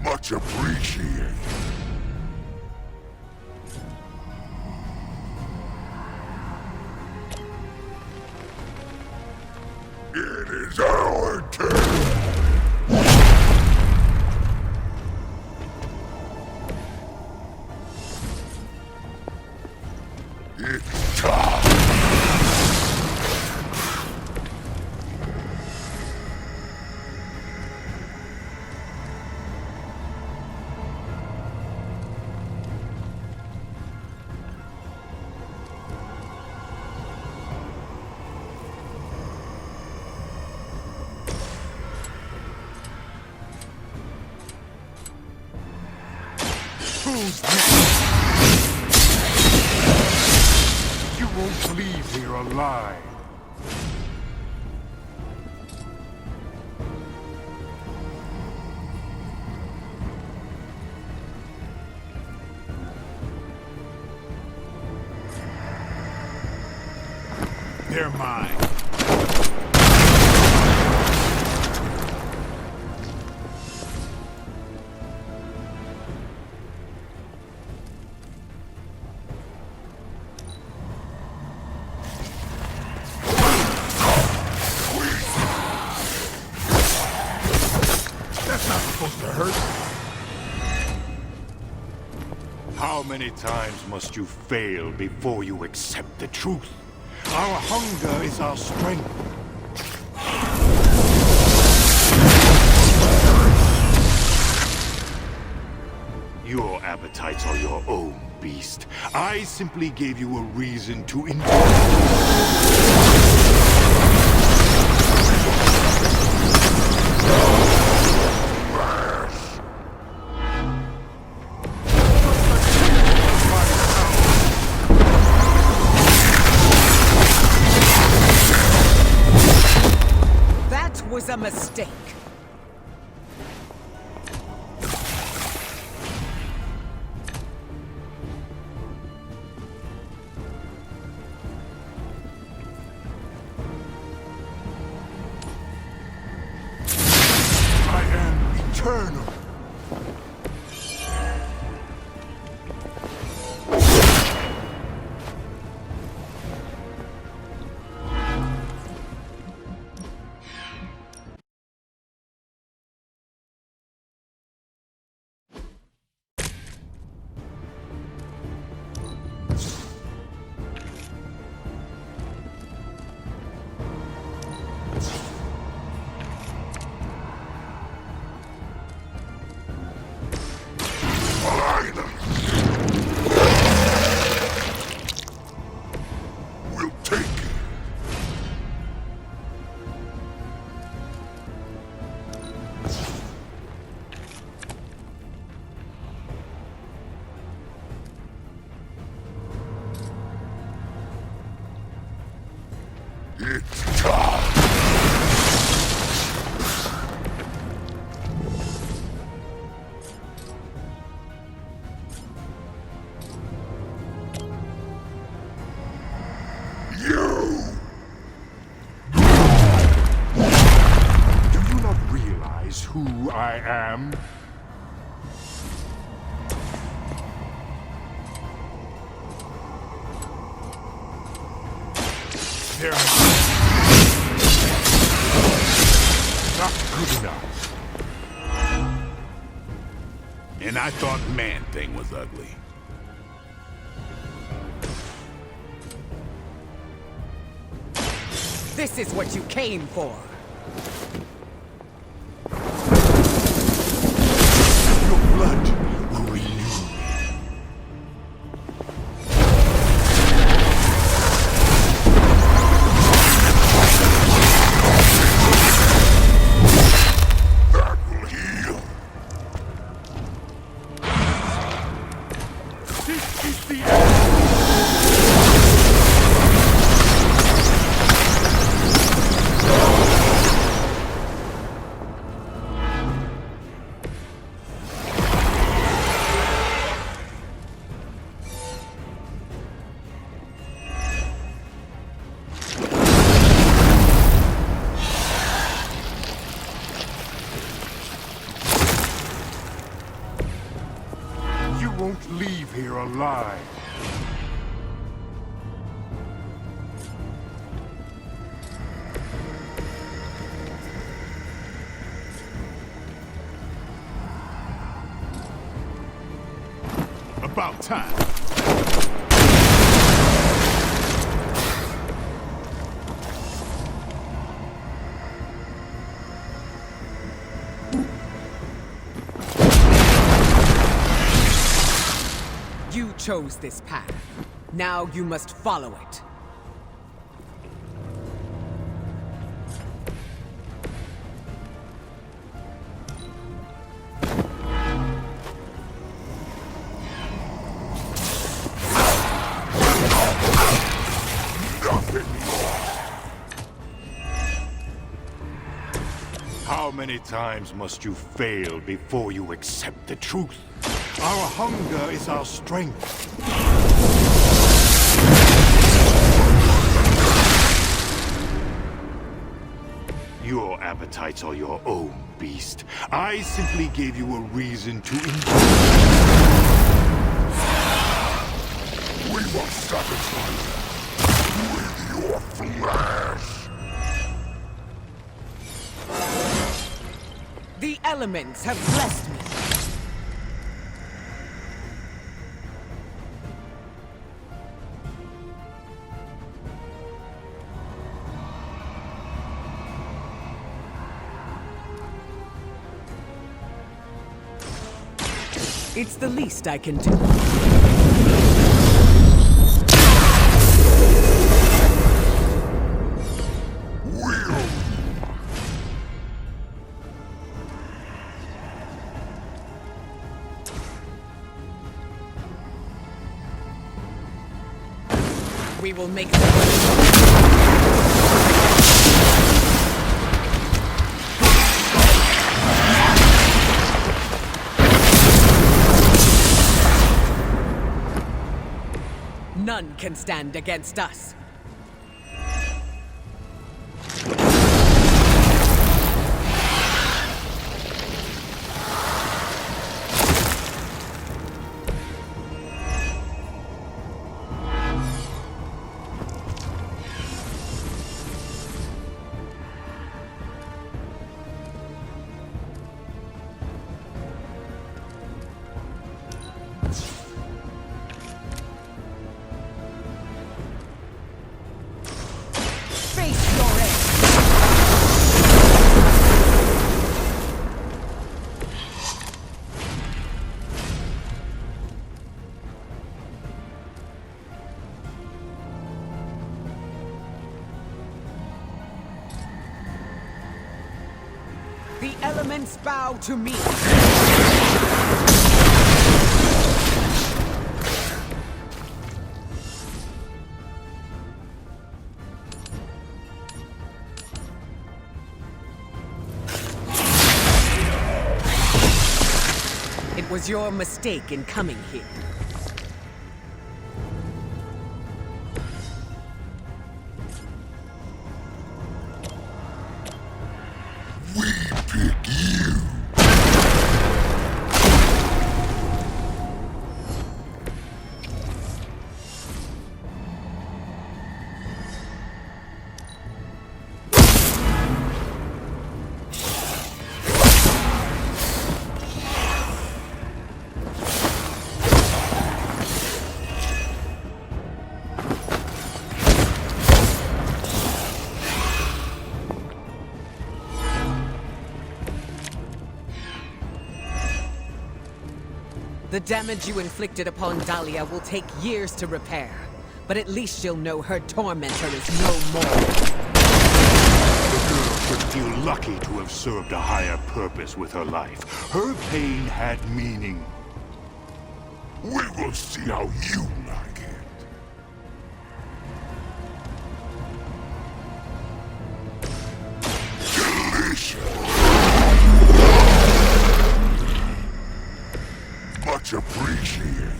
Much appreciated. It is our turn. It's time. You won't leave here alive. They're mine. That's not supposed to hurt. How many times must you fail before you accept the truth? Our hunger is our strength. Your appetites are your own, beast. I simply gave you a reason to enjoy. That was a mistake. I am eternal. It's time. Who I am? They're not good enough. And I thought Man-Thing was ugly. This is what you came for. Won't leave here alive. About time. You chose this path. Now you must follow it. How many times must you fail before you accept the truth? Our hunger is our strength. Your appetites are your own, beast. I simply gave you a reason to enjoy. We will satisfy them with your flesh. The elements have blessed me. It's the least I can do. We will make None can stand against us. The elements bow to me. was your mistake in coming here. The damage you inflicted upon Dahlia will take years to repair, but at least she'll know her tormentor is no more. The girl should feel lucky to have served a higher purpose with her life. Her pain had meaning. We will see how you like it. Delicious. Much appreciated.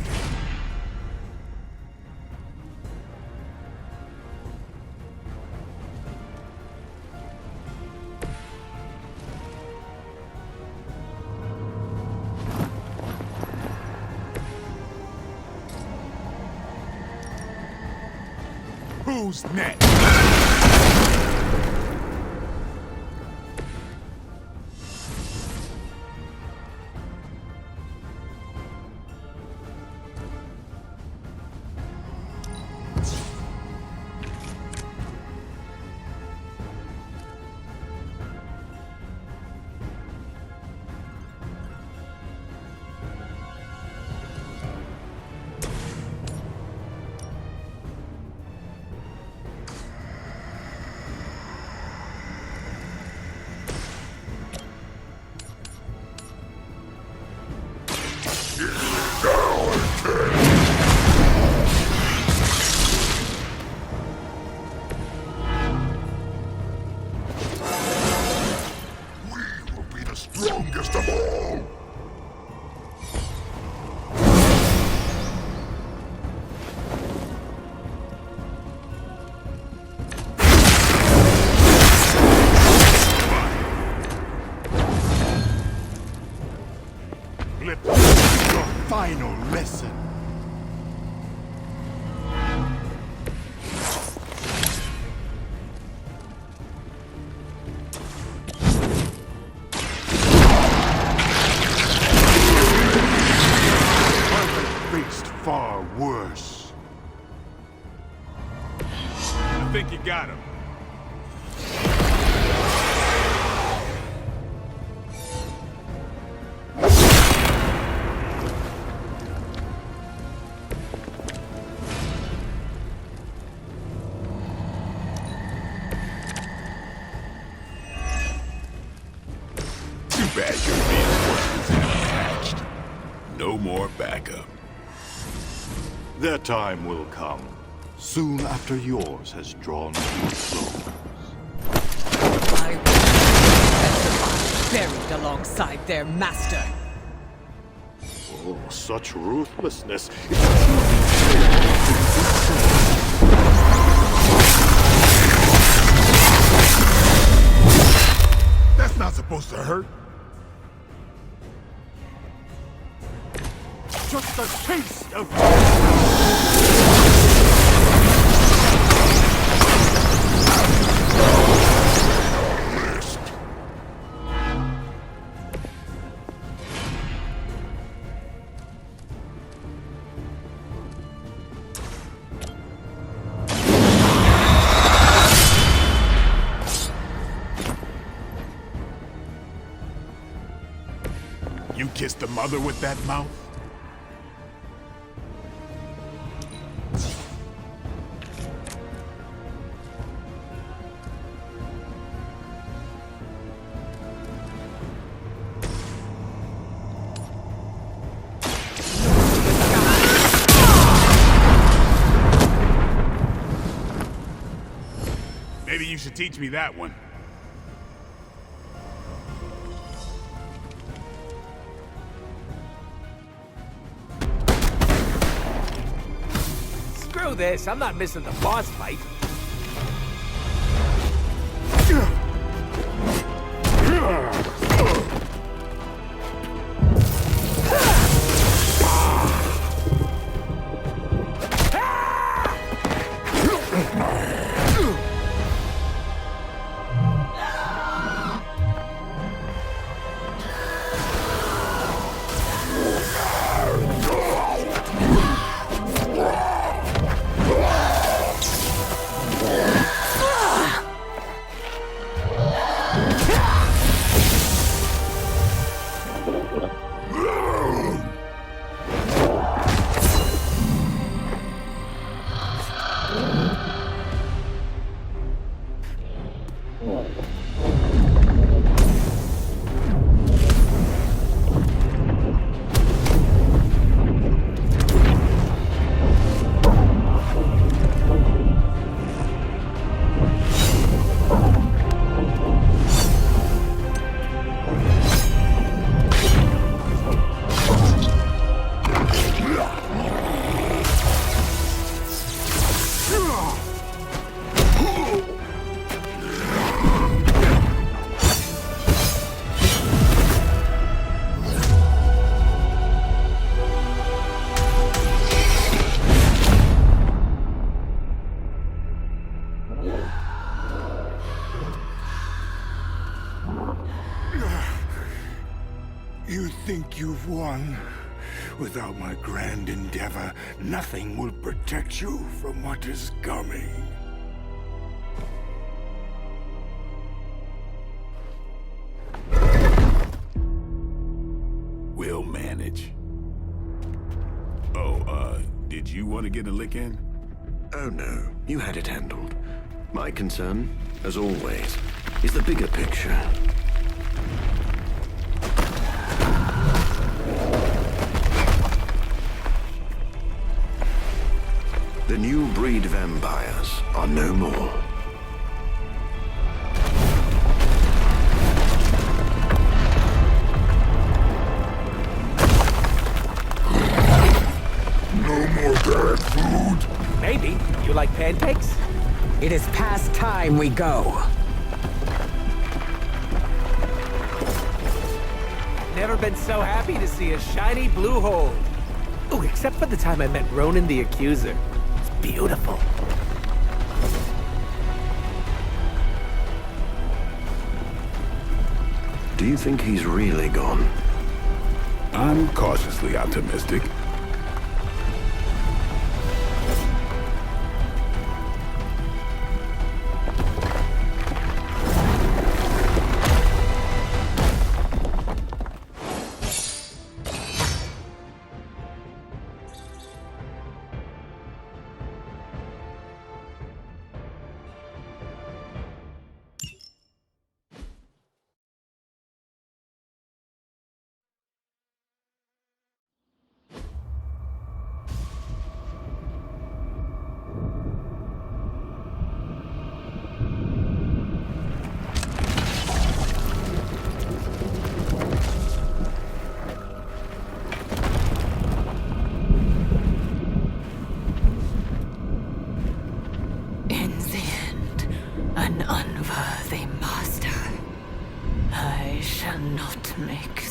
Who's next? Strongest of all! Let this be your final lesson. Far worse. I think you got him. Too bad your reinforcements haven't hatched. No more backup. Their time will come, soon after yours has drawn to a close. I will be buried alongside their master. Oh, such ruthlessness. That's not supposed to hurt. Just a taste of... You kissed the mother with that mouth? Maybe you should teach me that one. this. I'm not missing the boss fight. You think you've won? Without my grand endeavor, nothing will protect you from what is coming. We'll manage. Oh, did you want to get a lick in? Oh no, you had it handled. My concern, as always, is the bigger picture. The new breed vampires are no more. No more bad food? Maybe. You like pancakes? It is past time we go. Never been so happy to see a shiny blue hole. Oh, except for the time I met Ronan the Accuser. It's beautiful. Do you think he's really gone? I'm cautiously optimistic.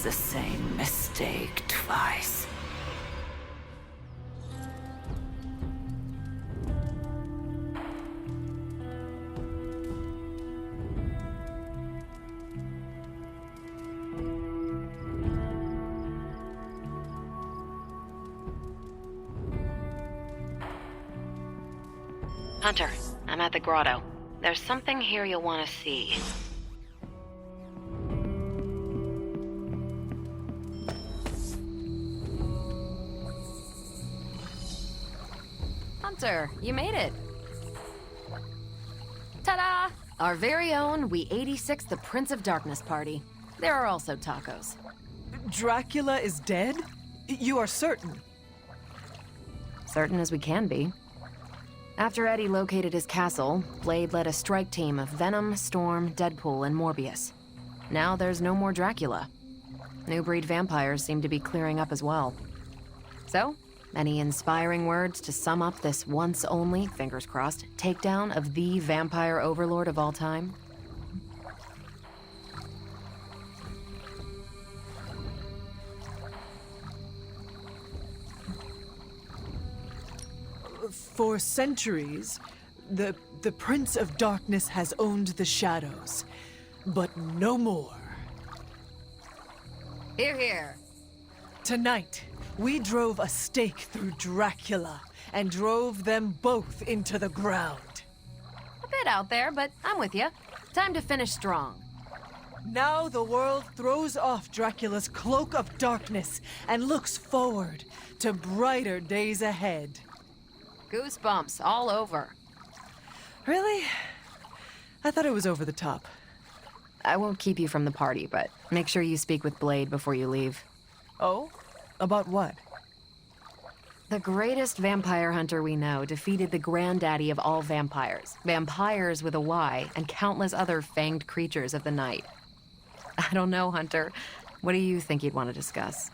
The same mistake twice. Hunter, I'm at the grotto. There's something here you'll want to see. Hunter, you made it. Ta-da! Our very own We 86 the Prince of Darkness party. There are also tacos. Dracula is dead? You are certain? Certain as we can be. After Eddie located his castle, Blade led a strike team of Venom, Storm, Deadpool, and Morbius. Now there's no more Dracula. New breed vampires seem to be clearing up as well. So, Any inspiring words to sum up this once only, fingers crossed, takedown of the vampire overlord of all time? For centuries, the Prince of Darkness has owned the shadows, but no more. Hear, hear. Tonight, we drove a stake through Dracula and drove them both into the ground. A bit out there, but I'm with you. Time to finish strong. Now the world throws off Dracula's cloak of darkness and looks forward to brighter days ahead. Goosebumps all over. Really? I thought it was over the top. I won't keep you from the party, but make sure you speak with Blade before you leave. Oh? About what? The greatest vampire hunter we know defeated the granddaddy of all vampires, vampires with a Y, and countless other fanged creatures of the night. I don't know, Hunter. What do you think you'd want to discuss?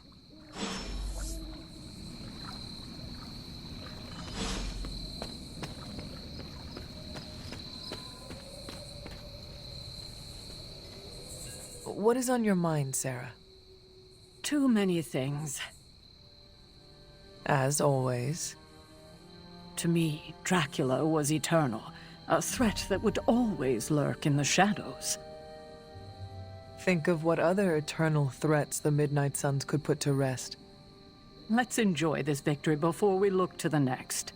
What is on your mind, Sarah? Too many things. As always. To me, Dracula was eternal, a threat that would always lurk in the shadows. Think of what other eternal threats the Midnight Suns could put to rest. Let's enjoy this victory before we look to the next.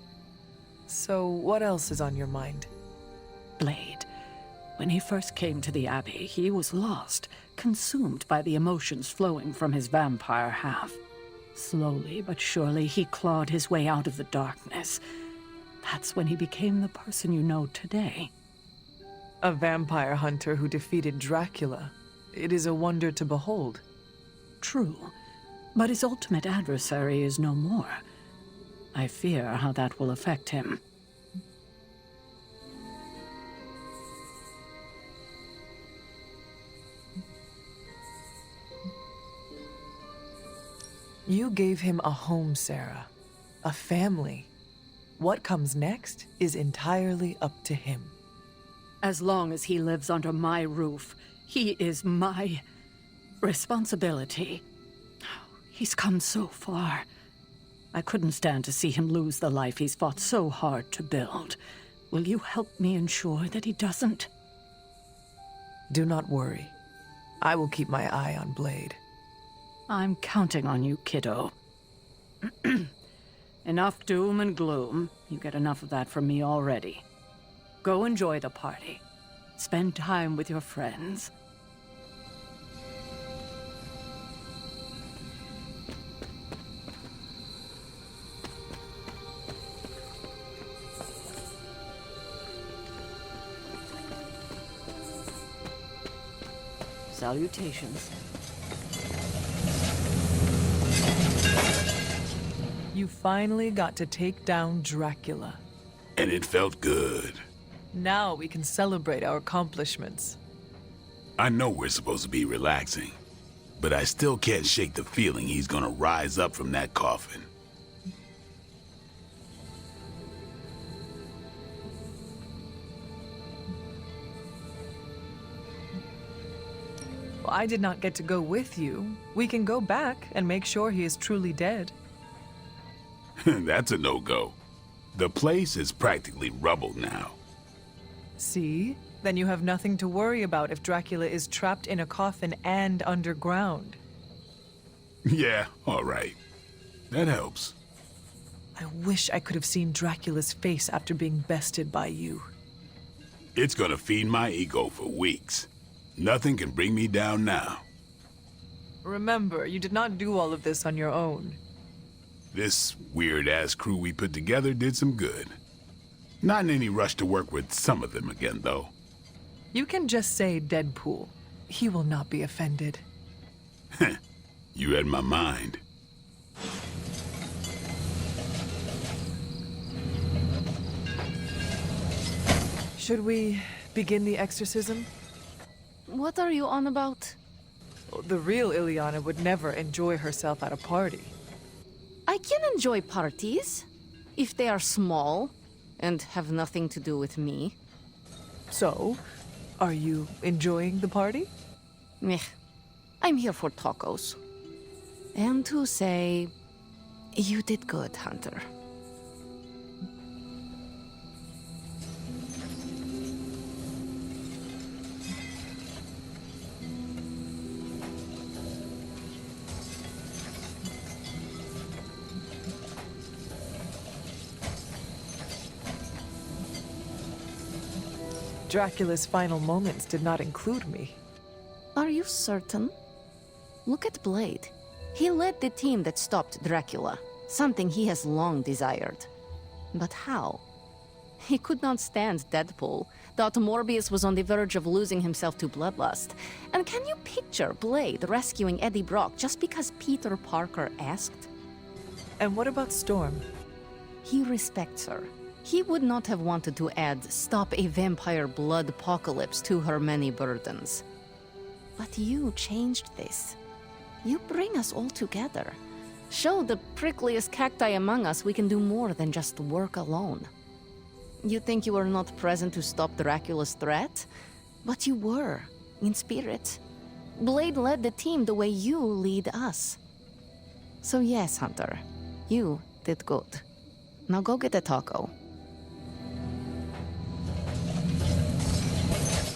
So, what else is on your mind? Blade. When he first came to the Abbey, he was lost, consumed by the emotions flowing from his vampire half. Slowly but surely, he clawed his way out of the darkness. That's when he became the person you know today. A vampire hunter who defeated Dracula. It is a wonder to behold. True, but his ultimate adversary is no more. I fear how that will affect him. You gave him a home, Sarah. A family. What comes next is entirely up to him. As long as he lives under my roof, he is my responsibility. He's come so far. I couldn't stand to see him lose the life he's fought so hard to build. Will you help me ensure that he doesn't? Do not worry. I will keep my eye on Blade. I'm counting on you, kiddo. Enough doom and gloom. You get enough of that from me already. Go enjoy the party. Spend time with your friends. Salutations. You finally got to take down Dracula. And it felt good. Now we can celebrate our accomplishments. I know we're supposed to be relaxing, but I still can't shake the feeling he's gonna rise up from that coffin. Well, I did not get to go with you. We can go back and make sure he is truly dead. That's a no-go. The place is practically rubble now. See? Then you have nothing to worry about if Dracula is trapped in a coffin and underground. Yeah, all right. That helps. I wish I could have seen Dracula's face after being bested by you. It's gonna feed my ego for weeks. Nothing can bring me down now. Remember, you did not do all of this on your own. This weird-ass crew we put together did some good. Not in any rush to work with some of them again, though. You can just say Deadpool. He will not be offended. You had my mind. Should we begin the exorcism? What are you on about? The real Ileana would never enjoy herself at a party. I I can enjoy parties, if they are small and have nothing to do with me. So, are you enjoying the party? Meh. I'm here for tacos. And to say, you did good, Hunter. Dracula's final moments did not include me. Are you certain? Look at Blade. He led the team that stopped Dracula, something he has long desired. But how? He could not stand Deadpool, thought Morbius was on the verge of losing himself to bloodlust. And can you picture Blade rescuing Eddie Brock just because Peter Parker asked? And what about Storm? He respects her. He would not have wanted to add "stop a vampire blood apocalypse" to her many burdens. But you changed this. You bring us all together. Show the prickliest cacti among us we can do more than just work alone. You think you were not present to stop Dracula's threat? But you were, in spirit. Blade led the team the way you lead us. So yes, Hunter, you did good. Now go get a taco.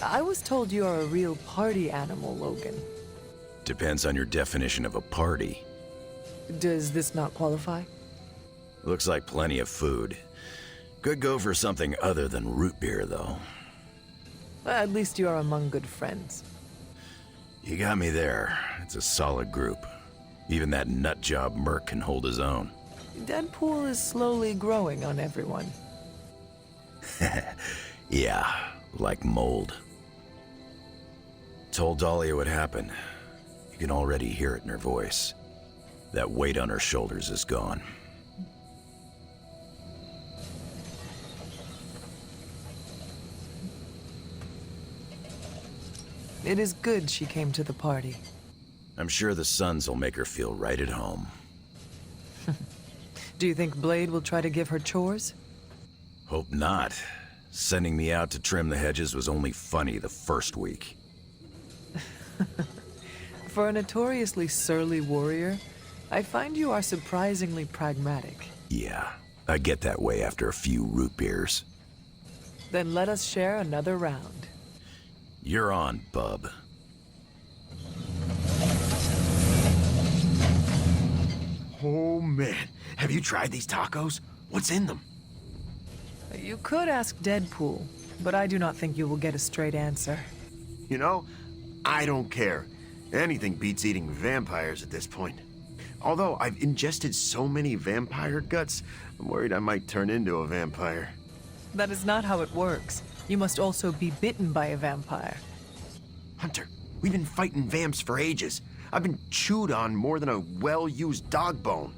I was told you are a real party animal, Logan. Depends on your definition of a party. Does this not qualify? Looks like plenty of food. Could go for something other than root beer, though. At least you are among good friends. You got me there. It's a solid group. Even that nutjob Merc can hold his own. Deadpool is slowly growing on everyone. Yeah, like mold. Told Dahlia what happened. You can already hear it in her voice. That weight on her shoulders is gone. It is good she came to the party. I'm sure the Sons will make her feel right at home. Do you think Blade will try to give her chores? Hope not. Sending me out to trim the hedges was only funny the first week. For a notoriously surly warrior, I find you are surprisingly pragmatic. Yeah, I get that way after a few root beers. Then let us share another round. You're on, bub. Oh man, have you tried these tacos? What's in them? You could ask Deadpool, but I do not think you will get a straight answer. You know, I don't care. Anything beats eating vampires at this point. Although I've ingested so many vampire guts, I'm worried I might turn into a vampire. That is not how it works. You must also be bitten by a vampire. Hunter, we've been fighting vamps for ages. I've been chewed on more than a well-used dog bone.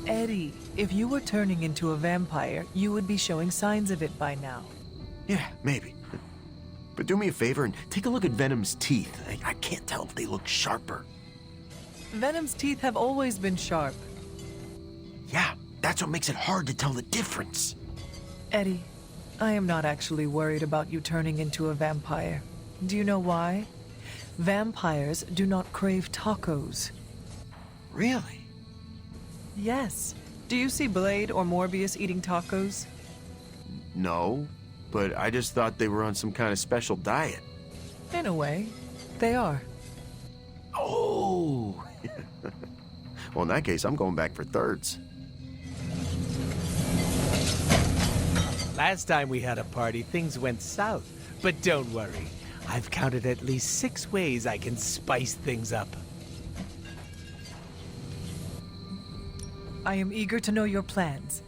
Eddie, if you were turning into a vampire, you would be showing signs of it by now. Yeah, maybe. But do me a favor and take a look at Venom's teeth. I can't tell if they look sharper. Venom's teeth have always been sharp. Yeah, that's what makes it hard to tell the difference. Eddie, I am not actually worried about you turning into a vampire. Do you know why? Vampires do not crave tacos. Really? Yes. Do you see Blade or Morbius eating tacos? No, but I just thought they were on some kind of special diet. In a way, they are. Oh! Well, in that case, I'm going back for thirds. Last time we had a party, things went south. But don't worry. I've counted at least 6 ways I can spice things up. I am eager to know your plans.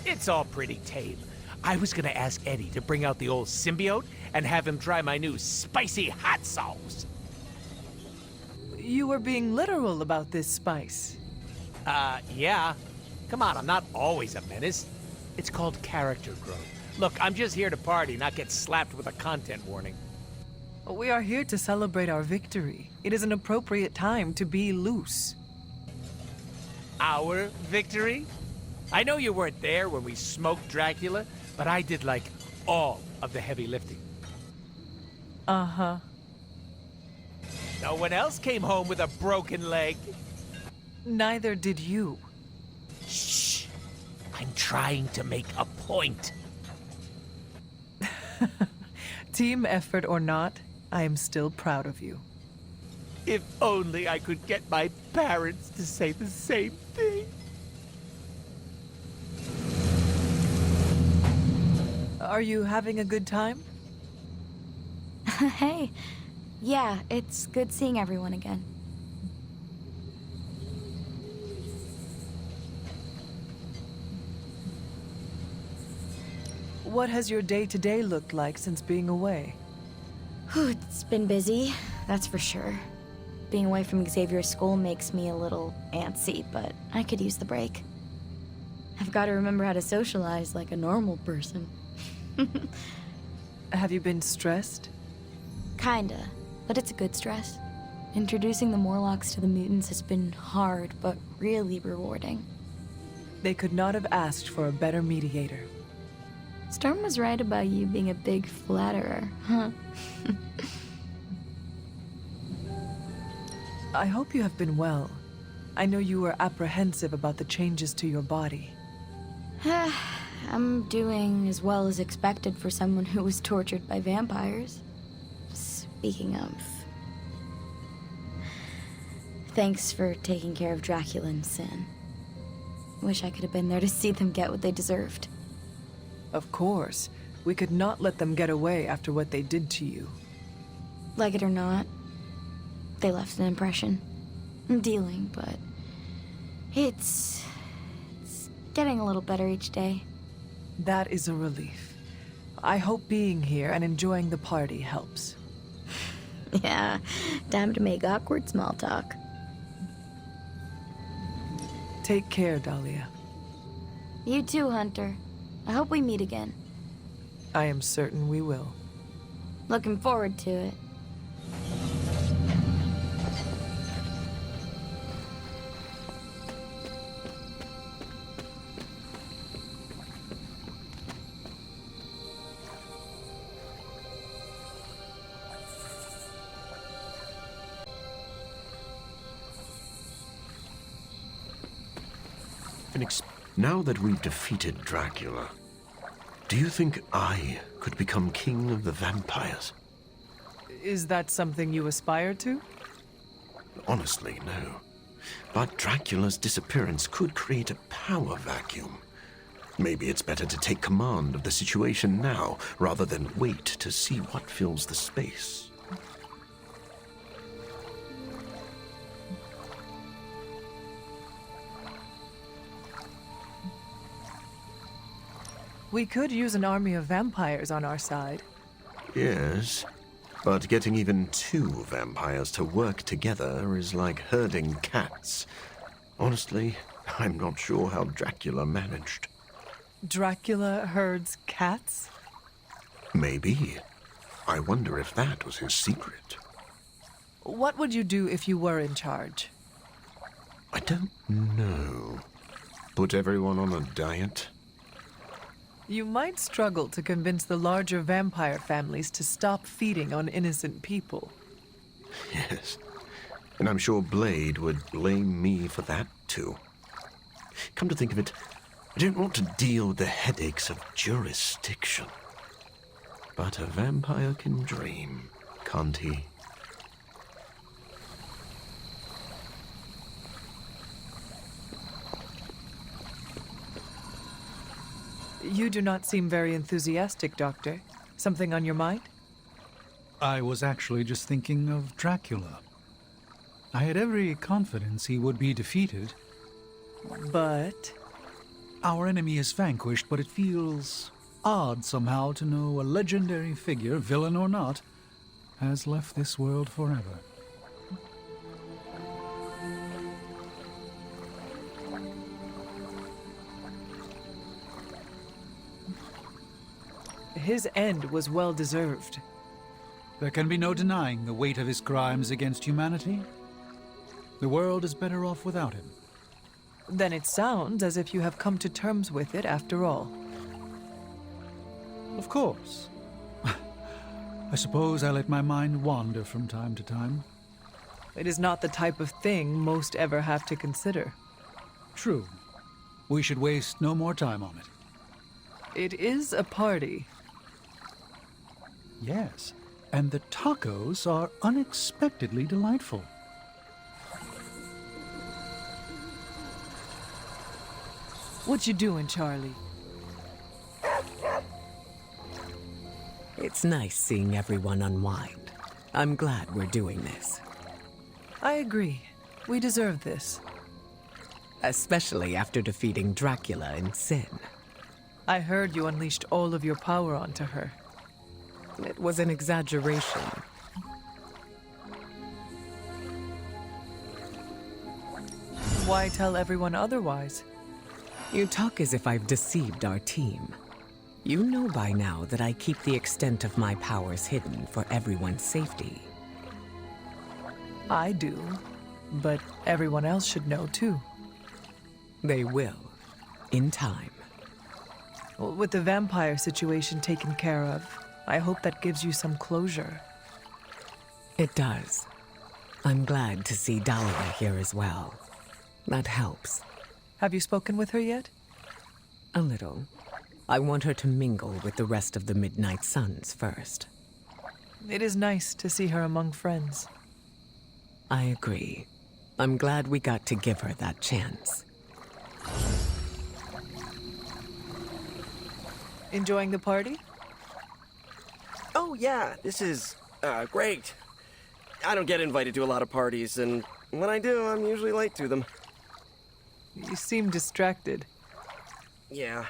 It's all pretty tame. I was gonna ask Eddie to bring out the old symbiote and have him try my new spicy hot sauce. You were being literal about this spice. Yeah. Come on, I'm not always a menace. It's called character growth. Look, I'm just here to party, not get slapped with a content warning. We are here to celebrate our victory. It is an appropriate time to be loose. Our victory? I know you weren't there when we smoked Dracula, but I did, like, all of the heavy lifting. Uh-huh. No one else came home with a broken leg. Neither did you. Shh. I'm trying to make a point. Team effort or not, I am still proud of you. If only I could get my parents to say the same thing. Are you having a good time? Hey. Yeah, it's good seeing everyone again. What has your day-to-day looked like since being away? It's been busy, that's for sure. Being away from Xavier's school makes me a little antsy, but I could use the break. I've got to remember how to socialize like a normal person. Have you been stressed? Kinda, but it's a good stress. Introducing the Morlocks to the mutants has been hard, but really rewarding. They could not have asked for a better mediator. Storm was right about you being a big flatterer, huh? I hope you have been well. I know you were apprehensive about the changes to your body. I'm doing as well as expected for someone who was tortured by vampires. Speaking of... Thanks for taking care of Dracula and Sin. Wish I could have been there to see them get what they deserved. Of course. We could not let them get away after what they did to you. Like it or not, they left an impression. I'm dealing, but... It's getting a little better each day. That is a relief. I hope being here and enjoying the party helps. Yeah, time to make awkward small talk. Take care, Dahlia. You too, Hunter. I hope we meet again. I am certain we will. Looking forward to it. Now that we've defeated Dracula, do you think I could become king of the vampires? Is that something you aspire to? Honestly, no. But Dracula's disappearance could create a power vacuum. Maybe it's better to take command of the situation now, rather than wait to see what fills the space. We could use an army of vampires on our side. Yes, but getting even 2 vampires to work together is like herding cats. Honestly, I'm not sure how Dracula managed. Dracula herds cats? Maybe. I wonder if that was his secret. What would you do if you were in charge? I don't know. Put everyone on a diet? You might struggle to convince the larger vampire families to stop feeding on innocent people. Yes. And I'm sure Blade would blame me for that, too. Come to think of it, I don't want to deal with the headaches of jurisdiction. But a vampire can dream, can't he? You do not seem very enthusiastic, Doctor. Something on your mind? I was actually just thinking of Dracula. I had every confidence he would be defeated. But? Our enemy is vanquished, but it feels odd somehow to know a legendary figure, villain or not, has left this world forever. His end was well deserved. There can be no denying the weight of his crimes against humanity. The world is better off without him. Then it sounds as if you have come to terms with it after all. Of course. I suppose I let my mind wander from time to time. It is not the type of thing most ever have to consider. True. We should waste no more time on it. It is a party. Yes, and the tacos are unexpectedly delightful. What you doing, Charlie? It's nice seeing everyone unwind. I'm glad we're doing this. I agree. We deserve this. Especially after defeating Dracula in Sin. I heard you unleashed all of your power onto her. It was an exaggeration. Why tell everyone otherwise? You talk as if I've deceived our team. You know by now that I keep the extent of my powers hidden for everyone's safety. I do, but everyone else should know too. They will, in time. Well, with the vampire situation taken care of, I hope that gives you some closure. It does. I'm glad to see Dahlia here as well. That helps. Have you spoken with her yet? A little. I want her to mingle with the rest of the Midnight Suns first. It is nice to see her among friends. I agree. I'm glad we got to give her that chance. Enjoying the party? Oh, yeah, this is, great. I don't get invited to a lot of parties, and when I do, I'm usually late to them. You seem distracted. Yeah.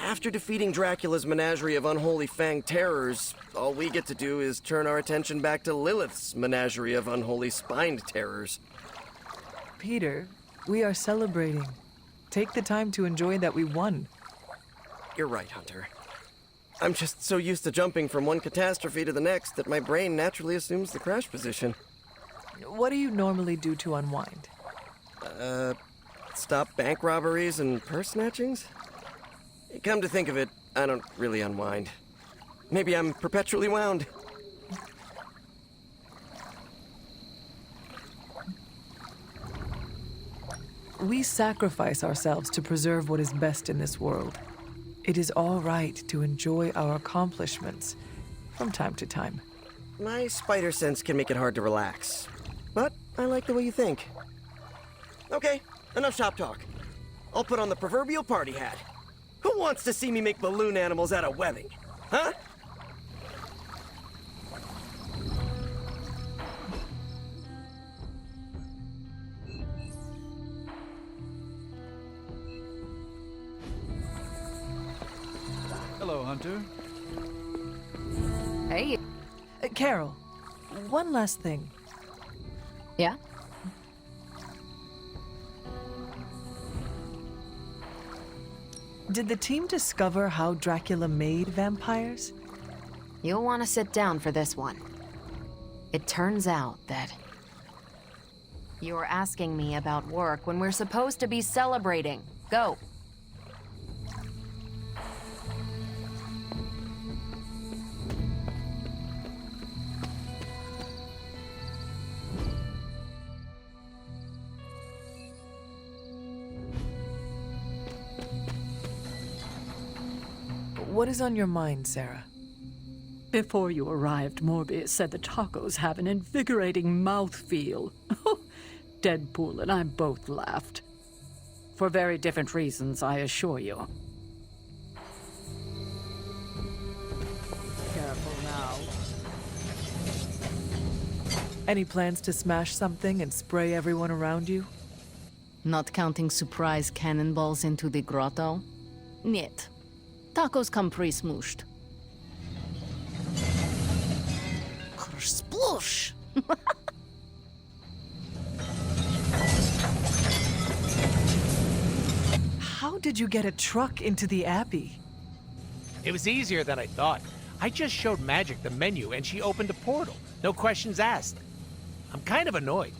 After defeating Dracula's menagerie of unholy fanged terrors, all we get to do is turn our attention back to Lilith's menagerie of unholy spined terrors. Peter, we are celebrating. Take the time to enjoy that we won. You're right, Hunter. I'm just so used to jumping from one catastrophe to the next that my brain naturally assumes the crash position. What do you normally do to unwind? Stop bank robberies and purse snatchings? Come to think of it, I don't really unwind. Maybe I'm perpetually wound. We sacrifice ourselves to preserve what is best in this world. It is all right to enjoy our accomplishments from time to time. My spider sense can make it hard to relax, but I like the way you think. Okay, enough shop talk. I'll put on the proverbial party hat. Who wants to see me make balloon animals out of webbing? Huh? Hello, Hunter. Hey. Carol, one last thing. Yeah? Did the team discover how Dracula made vampires? You'll want to sit down for this one. It turns out that you're asking me about work when we're supposed to be celebrating. Go. What is on your mind, Sarah? Before you arrived, Morbius said the tacos have an invigorating mouthfeel. Deadpool and I both laughed. For very different reasons, I assure you. Careful now. Any plans to smash something and spray everyone around you? Not counting surprise cannonballs into the grotto? Niet. Tacos come pre-smooshed. Sploosh! How did you get a truck into the Abbey? It was easier than I thought. I just showed Magic the menu and she opened a portal. No questions asked. I'm kind of annoyed.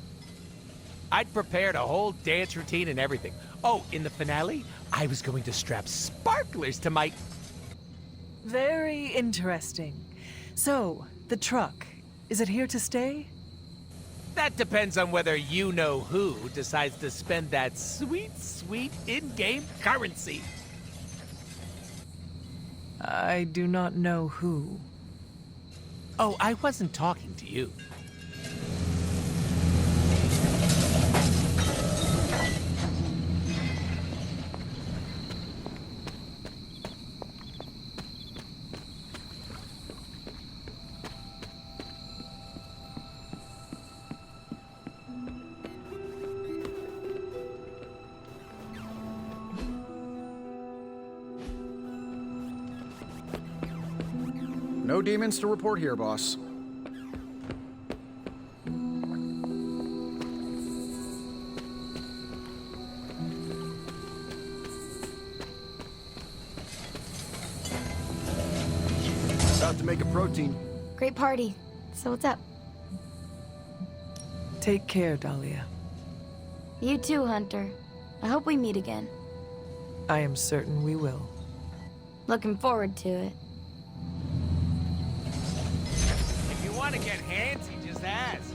I'd prepared a whole dance routine and everything. Oh, in the finale, I was going to strap sparklers to my... Very interesting. So, the truck, is it here to stay? That depends on whether you-know-who decides to spend that sweet, sweet in-game currency. I do not know who. Oh, I wasn't talking to you. No demons to report here, boss. About to make a protein. Great party. So what's up? Take care, Dahlia. You too, Hunter. I hope we meet again. I am certain we will. Looking forward to it. If you want to get handsy, just ask.